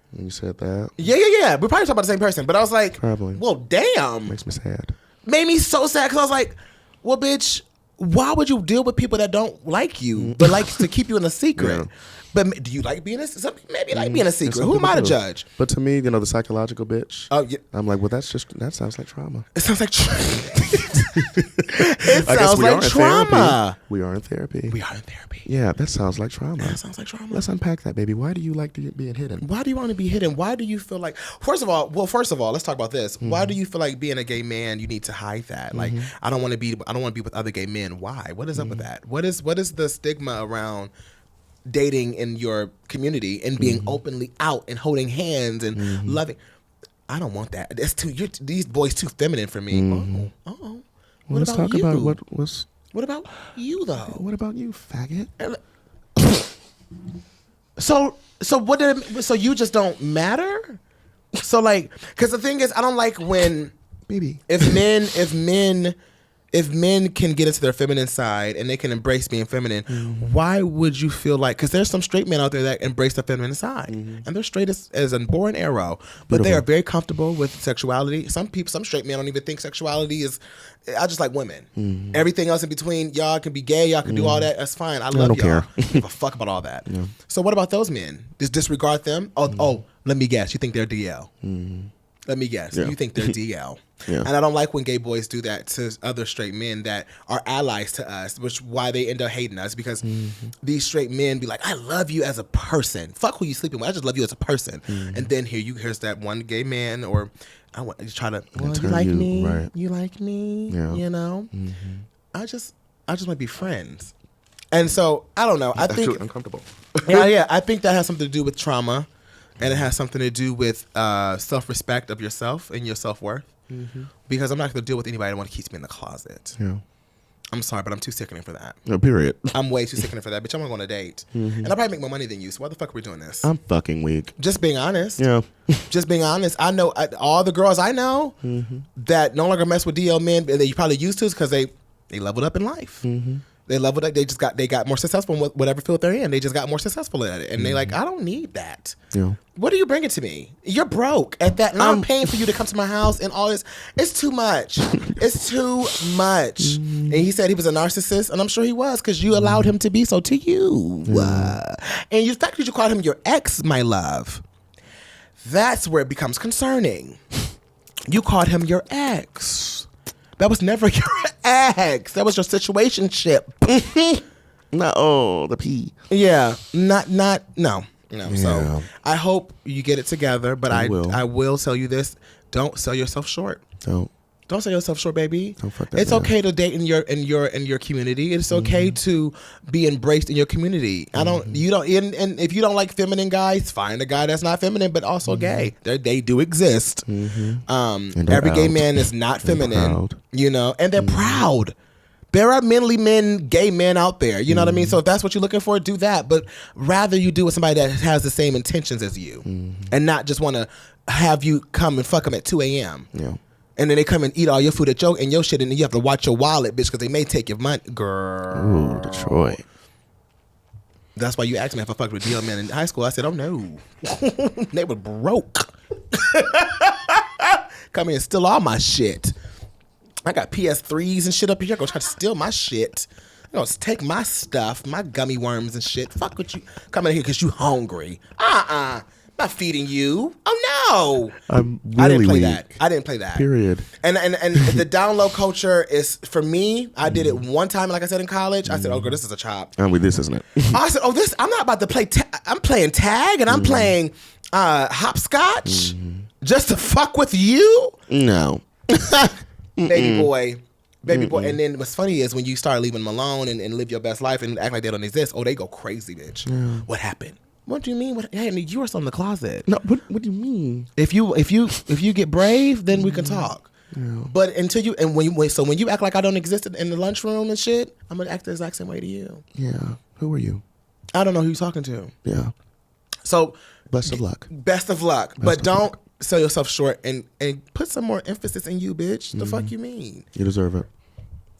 when you said that. Yeah. We're probably talking about the same person, but I was like, probably. Well, damn. Makes me sad. Made me so sad because I was like, well, bitch, why would you deal with people that don't like you, but like to keep you in a secret? Yeah. But do you like being maybe you like being a secret? Who am I to judge? But to me, the psychological bitch. Oh, yeah. I'm like, well, that sounds like trauma. It sounds like trauma. It sounds like trauma. We are in therapy. Yeah, that sounds like trauma. That sounds like trauma. Let's unpack that, baby. Why do you like being hidden? Why do you want to be hidden? Why do you feel like? First of all, let's talk about this. Mm-hmm. Why do you feel like being a gay man, you need to hide that? Like, I don't want to be with other gay men. Why? What is up with that? What is the stigma around dating in your community and being openly out and holding hands and loving? I don't want that. That's these boys too feminine for me. What about you? What about you though? What about you, faggot? So you just don't matter? So like, because the thing is, I don't like when, baby, if men can get into their feminine side and they can embrace being feminine, why would you feel like, because there's some straight men out there that embrace the feminine side, and they're straight as a boring arrow, but they are very comfortable with sexuality. Some straight men don't even think sexuality is, I just like women. Everything else in between, y'all can be gay, y'all can do all that, that's fine. I love don't y'all. care. I don't give a fuck about all that. Yeah. So what about those men? Just disregard them? Oh, let me guess, you think they're DL. Let me guess, you think they're DL. Yeah. And I don't like when gay boys do that to other straight men that are allies to us, which why they end up hating us, because these straight men be like, I love you as a person. Fuck who you sleeping with. I just love you as a person. And then here's that one gay man, or I want you try to, well, you like me, right. You like me, yeah. I just want to be friends. And so I don't know. I think uncomfortable. yeah. I think that has something to do with trauma, and it has something to do with self-respect of yourself and your self-worth. Because I'm not going to deal with anybody that want to keep me in the closet. Yeah. I'm sorry, but I'm too sickening for that. No, period. I'm way too sickening for that. Bitch, I'm going to go on a date. And I probably make more money than you, so why the fuck are we doing this? I'm fucking weak. Just being honest. Yeah. Just being honest. I know all the girls I know that no longer mess with DL men that you probably used to is because they leveled up in life. They leveled up. They got more successful in whatever field they're in. They just got more successful at it. And they like, I don't need that. Yeah. What are you bringing to me? You're broke at that. And I'm paying for you to come to my house and all this. It's too much. It's too much. And he said he was a narcissist, and I'm sure he was, because you allowed him to be so to you. And the fact that you called him your ex, my love, that's where it becomes concerning. You called him your ex. That was never your ex. That was your situationship. No, the P. Yeah, no. Yeah. So I hope you get it together, but I will tell you this: don't sell yourself short. Don't sell yourself short, baby. Don't fuck that it's up. okay to date in your community. It's okay to be embraced in your community. And if you don't like feminine guys, find a guy that's not feminine but also gay. They do exist. Every gay man is not feminine, and they're proud. There are gay men out there. You know what I mean? So if that's what you're looking for, do that. But rather you do with somebody that has the same intentions as you, and not just want to have you come and fuck them at 2 a.m. Yeah. And then they come and eat all your food and your shit, and then you have to watch your wallet, bitch, because they may take your money. Girl. Ooh, Detroit. That's why you asked me if I fucked with DL men in high school. I said, oh, no. They were broke. Come here and steal all my shit. I got PS3s and shit up here. You're going to try to steal my shit. You're going to take my stuff, my gummy worms and shit. Fuck with you. Come in here because you hungry. Not feeding you. Oh no! I'm really I didn't play weak. that. I didn't play that. Period. And the download culture is, for me, I did it one time, like I said, in college. I said, oh girl, this is a chop. This isn't it. I said, oh, I'm not about to play. I'm playing tag and I'm playing hopscotch just to fuck with you. No. Baby boy. And then what's funny is when you start leaving them alone and live your best life and act like they don't exist, they go crazy, bitch. Yeah. What happened? What do you mean? Hey, you were still in the closet. No, what do you mean? If you get brave, then we can talk. Yeah. But until you when you act like I don't exist in the lunchroom and shit, I'm gonna act the exact same way to you. Yeah. Who are you? I don't know who you're talking to. Yeah. So best of luck. But don't sell yourself short and put some more emphasis in you, bitch. The fuck you mean? You deserve it.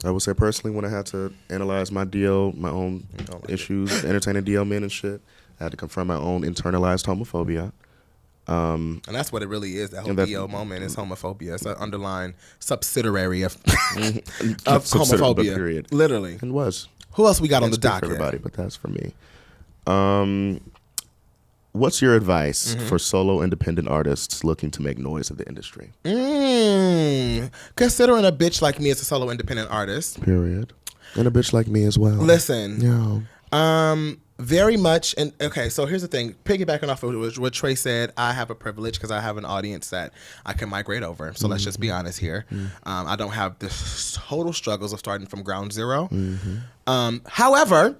I would say personally, when I had to analyze my DL, my own issues, entertaining DL men and shit, I had to confront my own internalized homophobia. And that's what it really is. That whole DL moment is homophobia. It's an underlying subsidiary of homophobia. Period. Literally. And was. Who else we got on the docket? docket? Everybody, but that's for me. What's your advice for solo independent artists looking to make noise in the industry? Considering a bitch like me as a solo independent artist. Period. And a bitch like me as well. Listen. Yeah. Very much, and okay, so here's the thing. Piggybacking off of what Trey said, I have a privilege because I have an audience that I can migrate over. So let's just be honest here. I don't have the total struggles of starting from ground zero. However,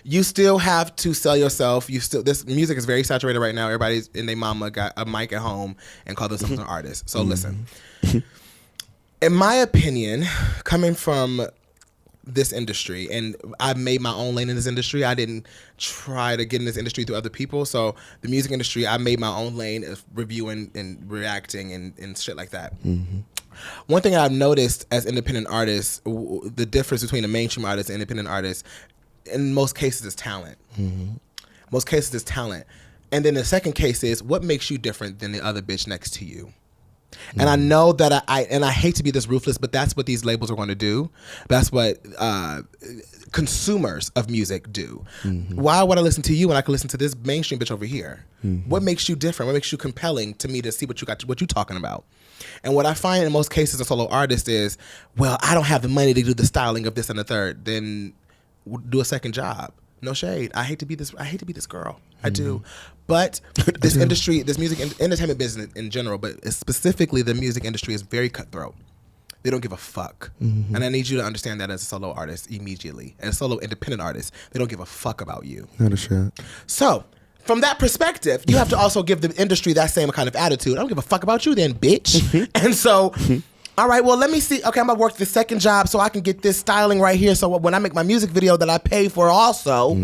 you still have to sell yourself. This music is very saturated right now. Everybody's in their mama got a mic at home and call themselves an artist. So listen, in my opinion, coming from this industry, and I've made my own lane in this industry. I didn't try to get in this industry through other people. So the music industry, I made my own lane of reviewing and reacting and shit like that. One thing I've noticed as independent artists, the difference between a mainstream artist and independent artist, in most cases is talent. Most cases is talent. And then the second case is what makes you different than the other bitch next to you. And I know that I hate to be this ruthless, but that's what these labels are going to do. That's what consumers of music do. Why would I listen to you when I can listen to this mainstream bitch over here? What makes you different? What makes you compelling to me to see what you're talking about? And what I find in most cases a solo artist is, well, I don't have the money to do the styling of this and the third. Then do a second job. No shade. I hate to be this girl. I do. But this industry, this music entertainment business in general, but specifically the music industry is very cutthroat. They don't give a fuck. And I need you to understand that as a solo artist immediately. As a solo independent artist, they don't give a fuck about you. Not a shit. So, from that perspective, you have to also give the industry that same kind of attitude. I don't give a fuck about you then, bitch. And so, all right, well, let me see. Okay, I'm going to work the second job so I can get this styling right here. So when I make my music video that I pay for also,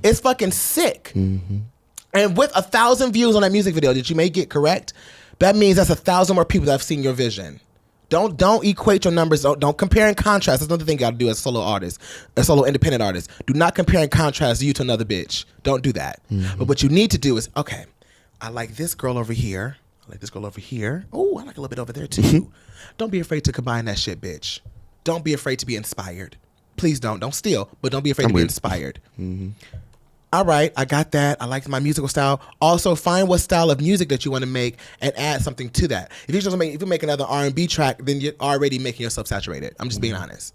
it's fucking sick. And with 1,000 views on that music video that you may get, correct? That means that's 1,000 more people that have seen your vision. Don't equate your numbers. Don't compare and contrast. That's another thing you got to do as a solo artist, a solo independent artist. Do not compare and contrast you to another bitch. Don't do that. But what you need to do is, okay, I like this girl over here. I like this girl over here. Oh, I like a little bit over there too. Don't be afraid to combine that shit, bitch. Don't be afraid to be inspired. Please don't. Don't steal, but don't be afraid to be inspired. All right, I got that. I like my musical style. Also, find what style of music that you want to make and add something to that. If you make another R&B track, then you're already making yourself saturated. I'm just being honest.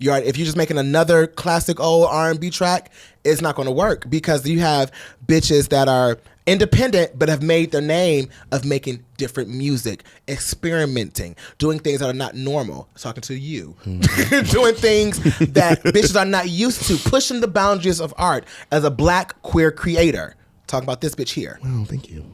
If you're just making another classic old R&B track, it's not going to work because you have bitches that are independent but have made their name of making different music, experimenting, doing things that are not normal. Talking to you. Doing things that bitches are not used to, pushing the boundaries of art as a black queer creator. Talking about this bitch here. Well, thank you.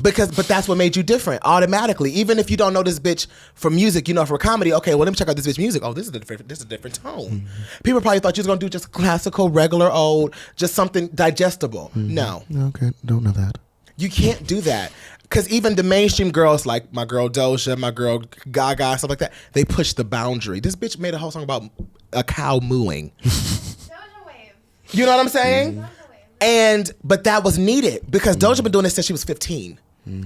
But that's what made you different automatically. Even if you don't know this bitch for music, you know for comedy. Okay, well let me check out this bitch music. Oh, this is a different tone. People probably thought you was gonna do just classical, regular old, just something digestible. No. Okay, don't know that. You can't do that. Because even the mainstream girls like my girl Doja, my girl Gaga, stuff like that, they push the boundary. This bitch made a whole song about a cow mooing. Doja wave. You know what I'm saying? But that was needed because Doja been doing this since she was 15.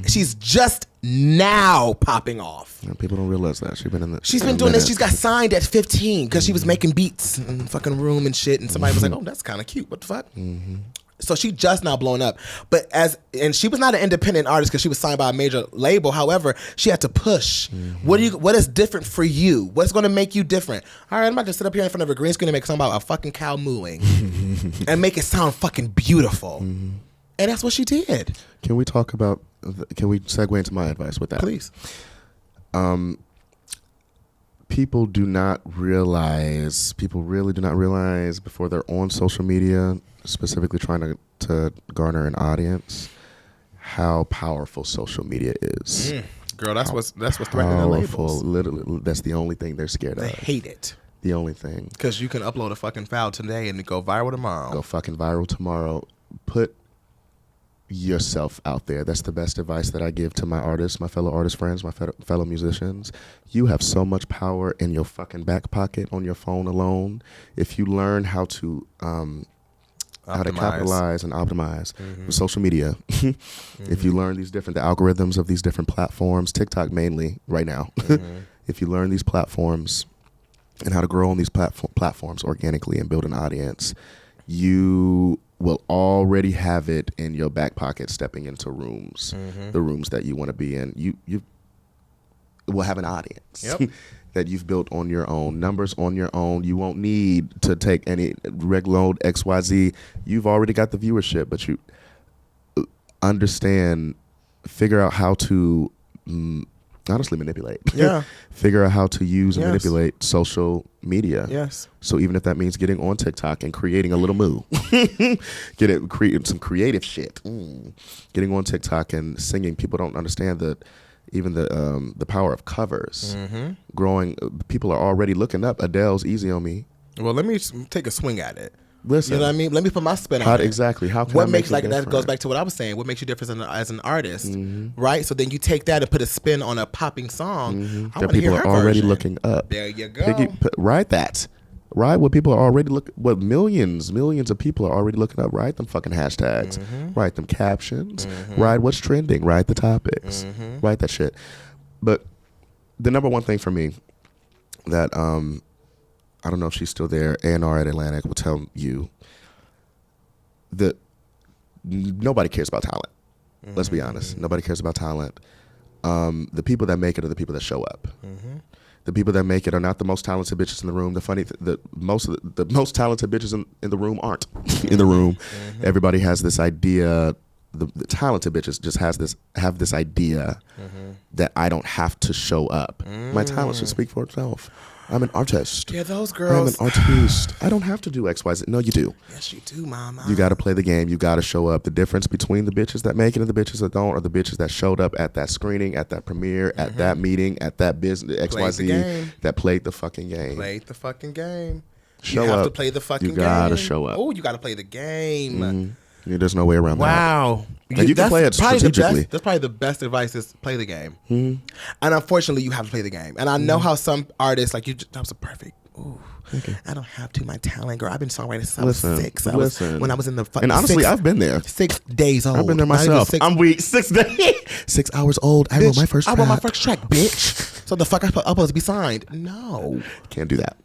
She's just now popping off. Yeah, people don't realize that She's been doing this. She's got signed at 15 because she was making beats in the fucking room and shit. And somebody was like, "Oh, that's kind of cute. What the fuck?" So she just now blowing up. And she was not an independent artist because she was signed by a major label. However, she had to push. What is different for you? What's going to make you different? All right, I'm about to sit up here in front of a green screen and make a song about a fucking cow mooing and make it sound fucking beautiful. And that's what she did. Can we talk about? Can we segue into my advice with that? Please. People do not realize. People really do not realize before they're on social media, specifically trying to garner an audience, how powerful social media is. Girl, that's what's threatening the labels. Literally, that's the only thing they're scared They of. hate it. The only thing. Because you can upload a fucking file today and it go viral tomorrow. Go fucking viral tomorrow. Put yourself out there. That's the best advice that I give to my artists, my fellow artist friends, my fellow musicians. You have so much power in your fucking back pocket on your phone alone. If you learn how to capitalize and optimize with social media, if you learn the algorithms of these different platforms, TikTok mainly right now, if you learn these platforms and how to grow on these platforms organically and build an audience, you will already have it in your back pocket stepping into rooms, the rooms that you want to be in. You will have an audience that you've built on your own, numbers on your own. You won't need to take any regular old XYZ. You've already got the viewership, but you figure out how to honestly manipulate. Yeah. Figure out how to use and manipulate social media. Yes. So even if that means getting on TikTok and creating a little moo, creating some creative shit, getting on TikTok and singing. People don't understand that even the power of covers. Growing, people are already looking up Adele's "Easy on Me." Well, let me take a swing at it. Listen, you know what I mean? Let me put my spin on it. Exactly. How can what I makes make it that different? goes back to what I was saying. What makes you different as an artist, right? So then you take that and put a spin on a popping song. I that want to hear people her are already version. looking up. There you go. Write that. Write what people are already looking. What millions of people are already looking up. Write them fucking hashtags. Write them captions. Write what's trending. Write the topics. Write that shit. But the number one thing for me that I don't know if she's still there. A&R at Atlantic will tell you that nobody cares about talent. Let's be honest. Nobody cares about talent. The people that make it are the people that show up. The people that make it are not the most talented bitches in the room. The most talented bitches in the room aren't in the room. Everybody has this idea. The talented bitches just have this idea that I don't have to show up. My talent should speak for itself. I'm an artist. Yeah, those girls. I'm an artiste. I don't have to do XYZ. No, you do. Yes, you do, mama. You got to play the game. You got to show up. The difference between the bitches that make it and the bitches that don't are the bitches that showed up at that screening, at that premiere, at that meeting, at that business, XYZ, that played the fucking game. Played the fucking game. Show you have up. to play the fucking game. You got to show up. Oh, you got to play the game. Yeah, there's no way around that. Wow. And you can play it strategically. That's probably the best advice is play the game. And unfortunately, you have to play the game. And I know how some artists, like you, that was a perfect. Ooh, I don't have to. My talent, girl. I've been songwriting since I was 6. When I was in the fucking and honestly, I've been there. 6 days old. I've been there myself. I'm weak. 6 days. 6 hours old. I wrote my first track. I wrote my first track, bitch. So the fuck I'm supposed to be signed? No. Can't do that.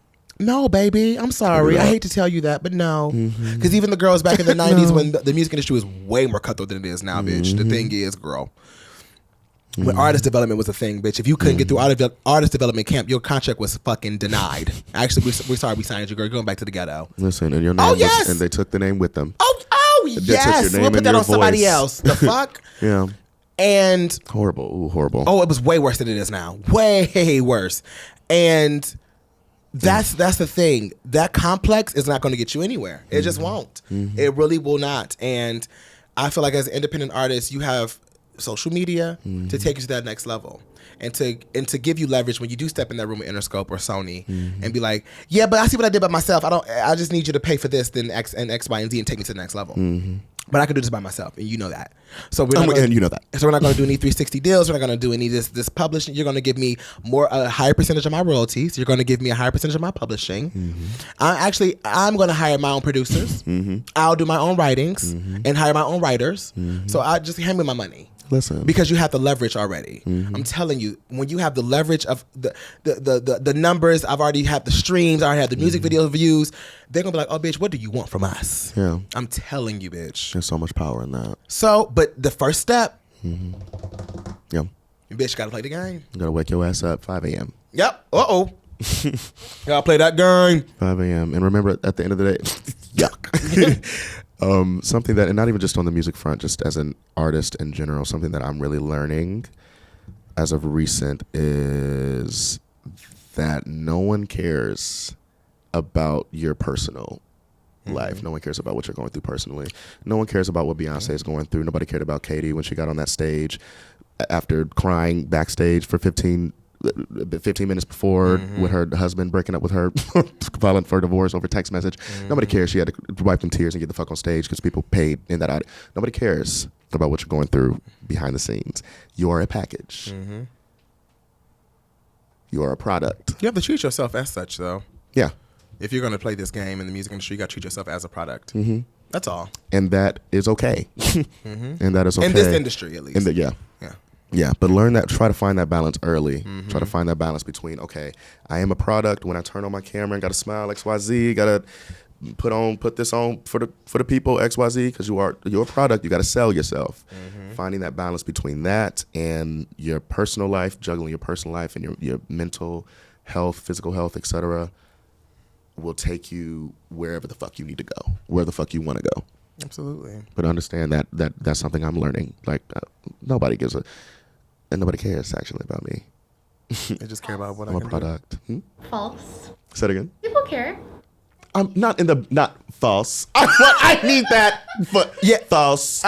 No, baby. I'm sorry. I hate to tell you that, but no. Because even the girls back in the 90s when the music industry was way more cutthroat than it is now, bitch. The thing is, girl, when artist development was a thing, bitch. If you couldn't get through artist development camp, your contract was fucking denied. Actually, we're sorry we signed you, girl. You're going back to the ghetto. Listen, and your name was, and they took the name with them. Oh yes. We'll put that on somebody else. The fuck? Yeah. And horrible. Ooh, horrible. Oh, it was way worse than it is now. Way worse. And that's the thing. That complex is not going to get you anywhere. It just won't. It really will not. And I feel like as an independent artist, you have social media to take you to that next level. And to give you leverage when you do step in that room with Interscope or Sony and be like, yeah, but I see what I did by myself. I just need you to pay for this, then X, Y, and Z and take me to the next level. But I can do this by myself, and you know that. So we're not and you know that. So we're not going to do any 360 deals. We're not going to do any this publishing. You're going to give me a higher percentage of my royalties. You're going to give me a higher percentage of my publishing. I'm going to hire my own producers. I'll do my own writings and hire my own writers. So I just hand me my money. Listen, because you have the leverage already. I'm telling you, when you have the leverage of the numbers, I've already had the streams, I already have the music video views. They're gonna be like, "Oh, bitch, what do you want from us?" Yeah, I'm telling you, bitch. There's so much power in that. So, but the first step, Yeah, you bitch gotta play the game. You gotta wake your ass up 5 a.m. Yep. Gotta play that game. 5 a.m. And remember, at the end of the day, yuck. Something that, and not even just on the music front, just as an artist in general, something that I'm really learning as of recent is that no one cares about your personal life. No one cares about what you're going through personally. No one cares about what Beyonce is going through. Nobody cared about Katie when she got on that stage after crying backstage for 15 minutes before with her husband breaking up with her, filing for divorce over text message. Nobody cares. She had to wipe them tears and get the fuck on stage because people paid in that audience. Nobody cares about what you're going through behind the scenes. You are a package. You are a product. You have to treat yourself as such, though. Yeah. If you're going to play this game in the music industry, you got to treat yourself as a product. That's all. And that is okay. And that is okay. In this industry, at least. Yeah, but learn that, try to find that balance early. Try to find that balance between, okay, I am a product. When I turn on my camera and got to smile XYZ, got to put this on for the people XYZ, because you're a product, you got to sell yourself. Finding that balance between that and your personal life, juggling your personal life and your mental health, physical health, etc., will take you wherever the fuck you need to go, where the fuck you want to go. Absolutely. But understand that that's something I'm learning. Like nobody cares actually about me. They just care about what I'm a product. False. Say it again. People care. I'm not false. I need that. False.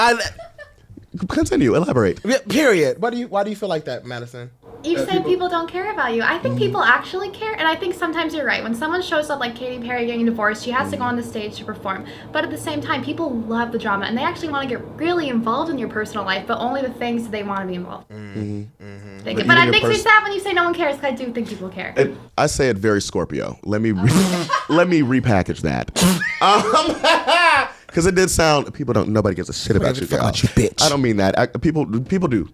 Continue. Elaborate. Period. Why do you feel like that, Madison? You said people don't care about you. I think people actually care, and I think sometimes you're right. When someone shows up like Katy Perry getting divorced, she has to go on the stage to perform. But at the same time, people love the drama, and they actually want to get really involved in your personal life, but only the things they want to be involved. But I think it's sad when you say no one cares, because I do think people care. I say it very Scorpio. Let me repackage that. Because it did sound, nobody gives a shit about you, girl. About you, bitch. I don't mean that. People do.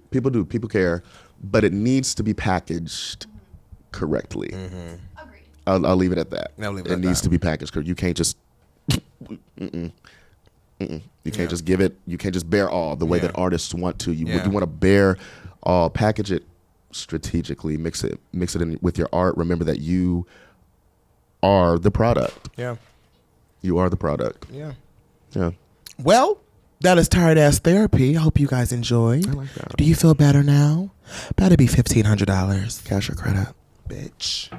People care. But it needs to be packaged correctly. Agreed. I'll leave it at that. It needs to be packaged correctly. You can't just, you can't just give it, you can't just bear all the way that artists want to. You want to bear all, package it strategically, mix it in with your art. Remember that you are the product. Yeah. You are the product. Yeah. Yeah. Well, that is Tired Ass Therapy. I hope you guys enjoyed. I like that. Do you feel better now? Better be $1,500. Cash or credit? Bitch.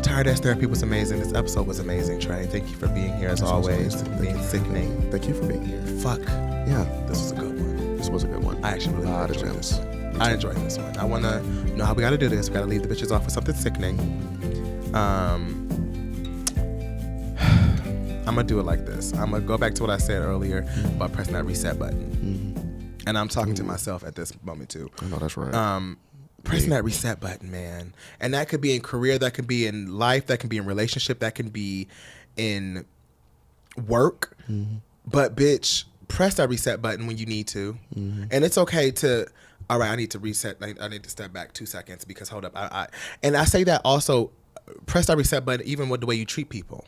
Tired Ass Therapy was amazing. This episode was amazing, Trey. Thank you for being here as always. Being sickening. Thank you for being here. Fuck. Yeah. This was a good one. This was a good one. I actually really enjoyed enjoyed this one. I enjoyed this one. I want to know how we got to do this. We got to leave the bitches off with something sickening. I'm going to do it like this. I'm going to go back to what I said earlier about pressing that reset button. And I'm talking to myself at this moment, too. I know that's right. Pressing that reset button, man. And that could be in career, that could be in life, that can be in relationship, that can be in work. But, bitch, press that reset button when you need to. And it's okay to all right, I need to reset. I need to step back 2 seconds because hold up. And I say that also, press that reset button even with the way you treat people.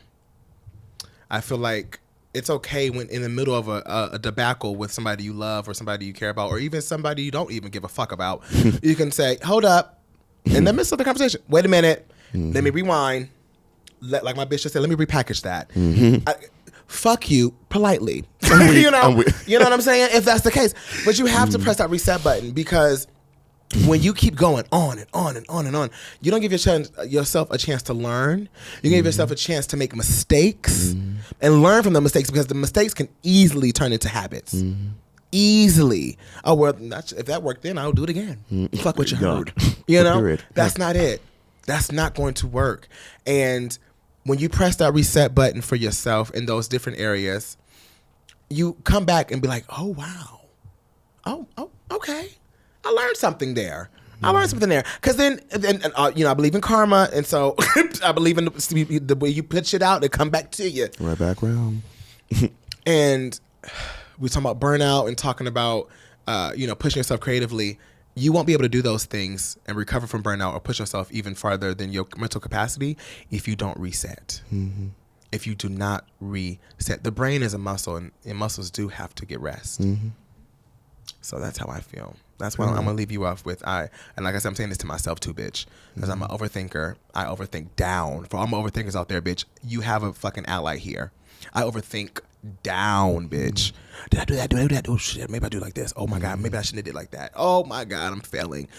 I feel like it's okay when in the middle of a debacle with somebody you love or somebody you care about or even somebody you don't even give a fuck about, you can say, hold up, in the midst of the conversation, wait a minute, let me rewind. Like my bitch just said, let me repackage that. Fuck you politely. You know what I'm saying? If that's the case. But you have to press that reset button because when you keep going on and on and on and on, you don't give yourself a chance to learn. You give yourself a chance to make mistakes and learn from the mistakes because the mistakes can easily turn into habits. Easily. Oh, well, if that worked then, I'll do it again. Fuck what you heard. You know? That's not it. That's not going to work. And when you press that reset button for yourself in those different areas, you come back and be like, oh, wow. Oh, okay. I learned something there. Because then I believe in karma. And so I believe in the way you put shit out, it come back to you. Right back around. And we're talking about burnout and talking about, pushing yourself creatively. You won't be able to do those things and recover from burnout or push yourself even farther than your mental capacity if you don't reset. If you do not reset. The brain is a muscle, and muscles do have to get rest. So that's how I feel. That's why I'm going to leave you off with and like I said, I'm saying this to myself too, bitch, because I'm an overthinker. I overthink down. For all my overthinkers out there, bitch, you have a fucking ally here. I overthink down, bitch. Did I do that? Did I do that? Oh shit, maybe I do like this. Oh my god, maybe I shouldn't have did like that. Oh my god, I'm failing.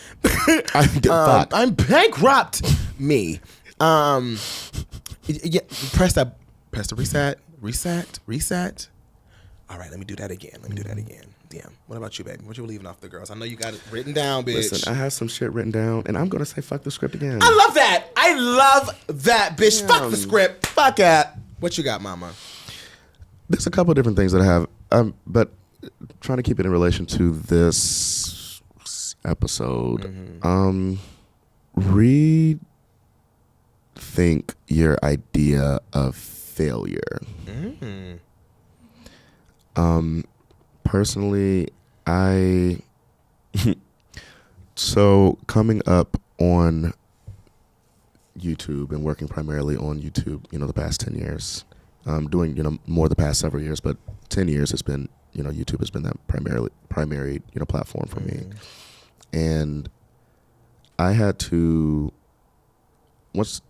I'm bankrupt. Me. Press the reset. All right, let me do that again. Damn. What about you, baby? What you leaving off the girls? I know you got it written down, bitch. Listen, I have some shit written down, and I'm gonna say fuck the script again. I love that, bitch. Fuck the script. Fuck it. What you got, mama? There's a couple of different things that I have, but trying to keep it in relation to this episode. Rethink your idea of failure. Personally, so coming up on YouTube and working primarily on YouTube, the past 10 years. Doing, more the past several years, but 10 years has been, YouTube has been that primary, platform for me. And I had to, once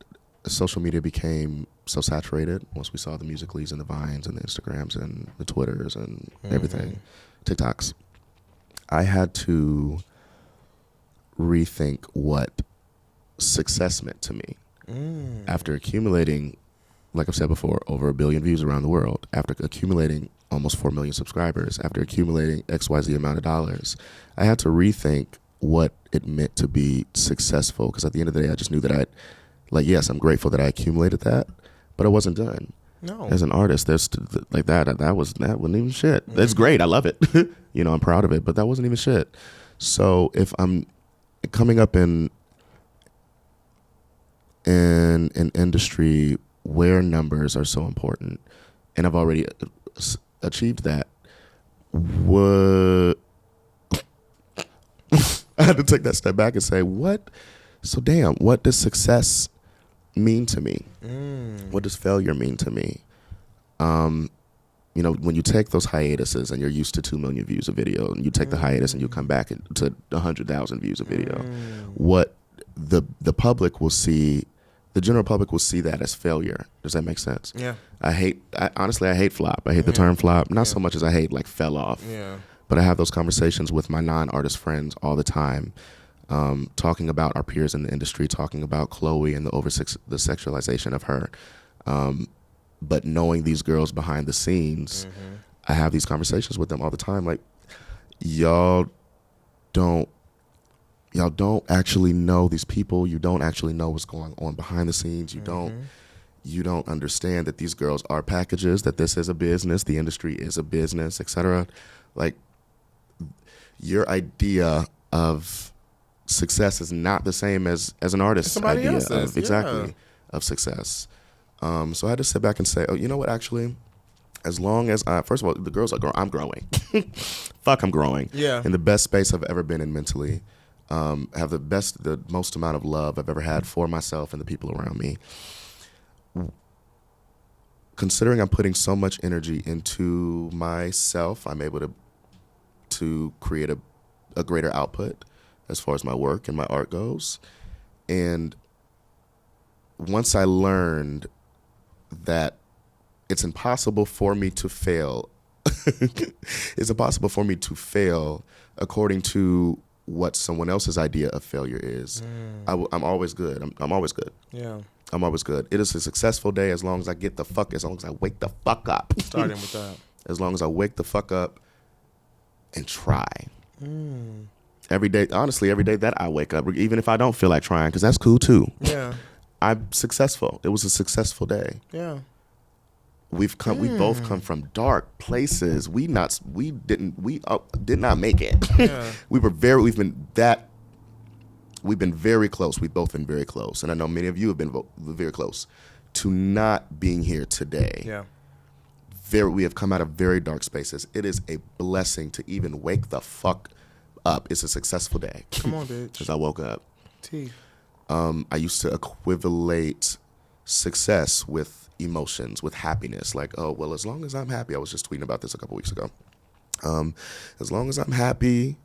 social media became so saturated, once we saw the Musical.lys and the Vines and the Instagrams and the Twitters and everything, TikToks, I had to rethink what success meant to me. After accumulating, like I've said before, over 1 billion views around the world, after accumulating almost 4 million subscribers, after accumulating XYZ amount of dollars, I had to rethink what it meant to be successful. Because at the end of the day, I just knew that yes, I'm grateful that I accumulated that, but I wasn't done. No. As an artist, there's like that wasn't even shit. That's great. I love it. I'm proud of it, but that wasn't even shit. So if I'm coming up in an industry where numbers are so important, and I've already achieved that, I had to take that step back and say, what does success mean to me? What does failure mean to me? When you take those hiatuses and you're used to 2 million views a video, and you take the hiatus and you come back to 100,000 views a video, what the public will see, the general public will see that as failure. Does that make sense? Yeah. Honestly, I hate flop. I hate the term flop. Not so much as I hate like fell off. Yeah. But I have those conversations with my non-artist friends all the time, talking about our peers in the industry, talking about Chloe and the sexualization of her. But knowing these girls behind the scenes, I have these conversations with them all the time. Like, y'all don't actually know these people. You don't actually know what's going on behind the scenes. You don't understand that these girls are packages, that this is a business, the industry is a business, etc. Like, your idea of success is not the same as an artist's idea of success. So I had to sit back and say, oh, you know what, actually, as long as first of all, the girls are growing. I'm growing. Fuck, I'm growing. Yeah. In the best space I've ever been in mentally. Have the most amount of love I've ever had for myself and the people around me. Considering I'm putting so much energy into myself, I'm able to create a greater output as far as my work and my art goes. And once I learned that it's impossible for me to fail, it's impossible for me to fail according to what someone else's idea of failure is. I'm always good. I'm always good. Yeah. I'm always good. It is a successful day as long as I as long as I wake the fuck up. Starting with that. As long as I wake the fuck up and try. Every day, honestly, every day that I wake up, even if I don't feel like trying, because that's cool too. Yeah. I'm successful. It was a successful day. Yeah. We both come from dark places. We did not make it. Yeah. We've been very close. We've both been very close. And I know many of you have been very close to not being here today. Yeah. We have come out of very dark spaces. It is a blessing to even wake the fuck up. It's a successful day. Come on, bitch. As I woke up. T. I used to equivalate success with emotions, with happiness. Like, oh, well, as long as I'm happy. I was just tweeting about this a couple weeks ago. As long as I'm happy,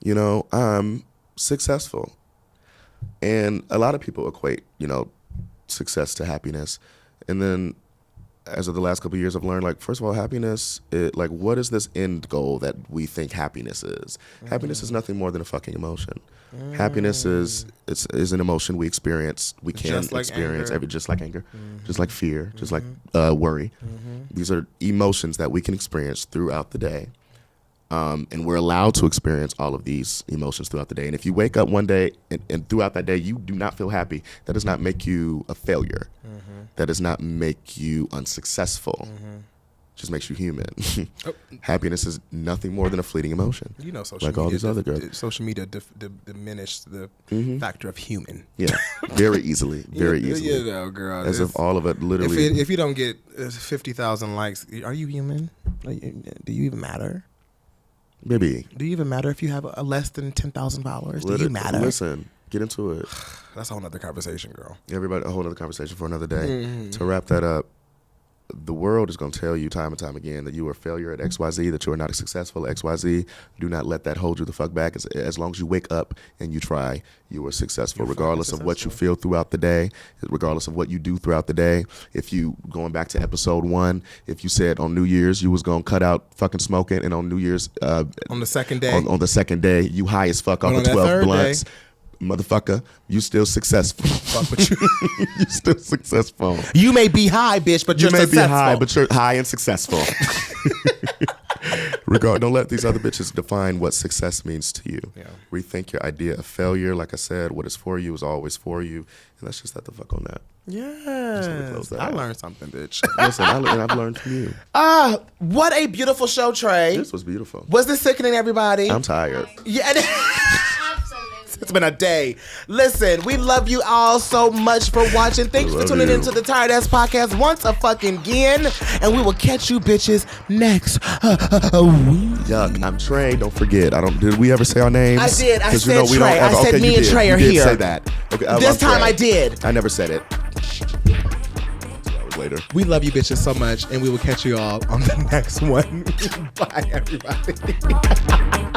I'm successful. And a lot of people equate, success to happiness. And then as of the last couple of years, I've learned, like, first of all, happiness, what is this end goal that we think happiness is? Happiness is nothing more than a fucking emotion. Happiness is an emotion we experience. We can experience just like anger, just like fear, just like worry. These are emotions that we can experience throughout the day. And we're allowed to experience all of these emotions throughout the day. And if you wake up one day and throughout that day you do not feel happy, that does not make you a failure. That does not make you unsuccessful. Just makes you human. Happiness is nothing more than a fleeting emotion. Social media, all these other girls. Social media diminish the factor of human. Yeah, very easily, very easily. Girl. As if all of it literally. If you don't get 50,000 likes, are you human? Do you even matter? Maybe. Do you even matter if you have a less than 10,000 followers? Do you matter? Listen, get into it. That's a whole nother conversation, girl. Everybody, a whole other conversation for another day. To wrap that up, the world is going to tell you time and time again that you are a failure at XYZ, that you are not successful at XYZ. Do not let that hold you the fuck back. As long as you wake up and you try, you are successful, regardless of what you feel throughout the day, regardless of what you do throughout the day. If you, going back to episode 1, if you said on New Year's you was going to cut out fucking smoking, and on New Year's, on the second day, on the second day, you high as fuck off the 12 blunts. Day, motherfucker, you still successful. Fuck with you. You still successful. You may be high, bitch, but you're successful. You may be high, but you're high and successful. Don't let these other bitches define what success means to you. Yeah. Rethink your idea of failure. Like I said, what is for you is always for you. And let's just set the fuck on that. Yes. I learned something, bitch. Listen, I've learned from you. What a beautiful show, Trey. This was beautiful. Was this sickening, everybody? I'm tired. Yeah. It's been a day. Listen, we love you all so much for watching. Thanks for tuning into the Tired Ass Podcast once a fucking again. And we will catch you bitches next week. Yuck, I'm Trey. Don't forget. Did we ever say our names? I did. I said Trey. I said me and Trey are here. You did say that. Okay, this time I did. I never said it. 2 hours later. We love you bitches so much, and we will catch you all on the next one. Bye, everybody.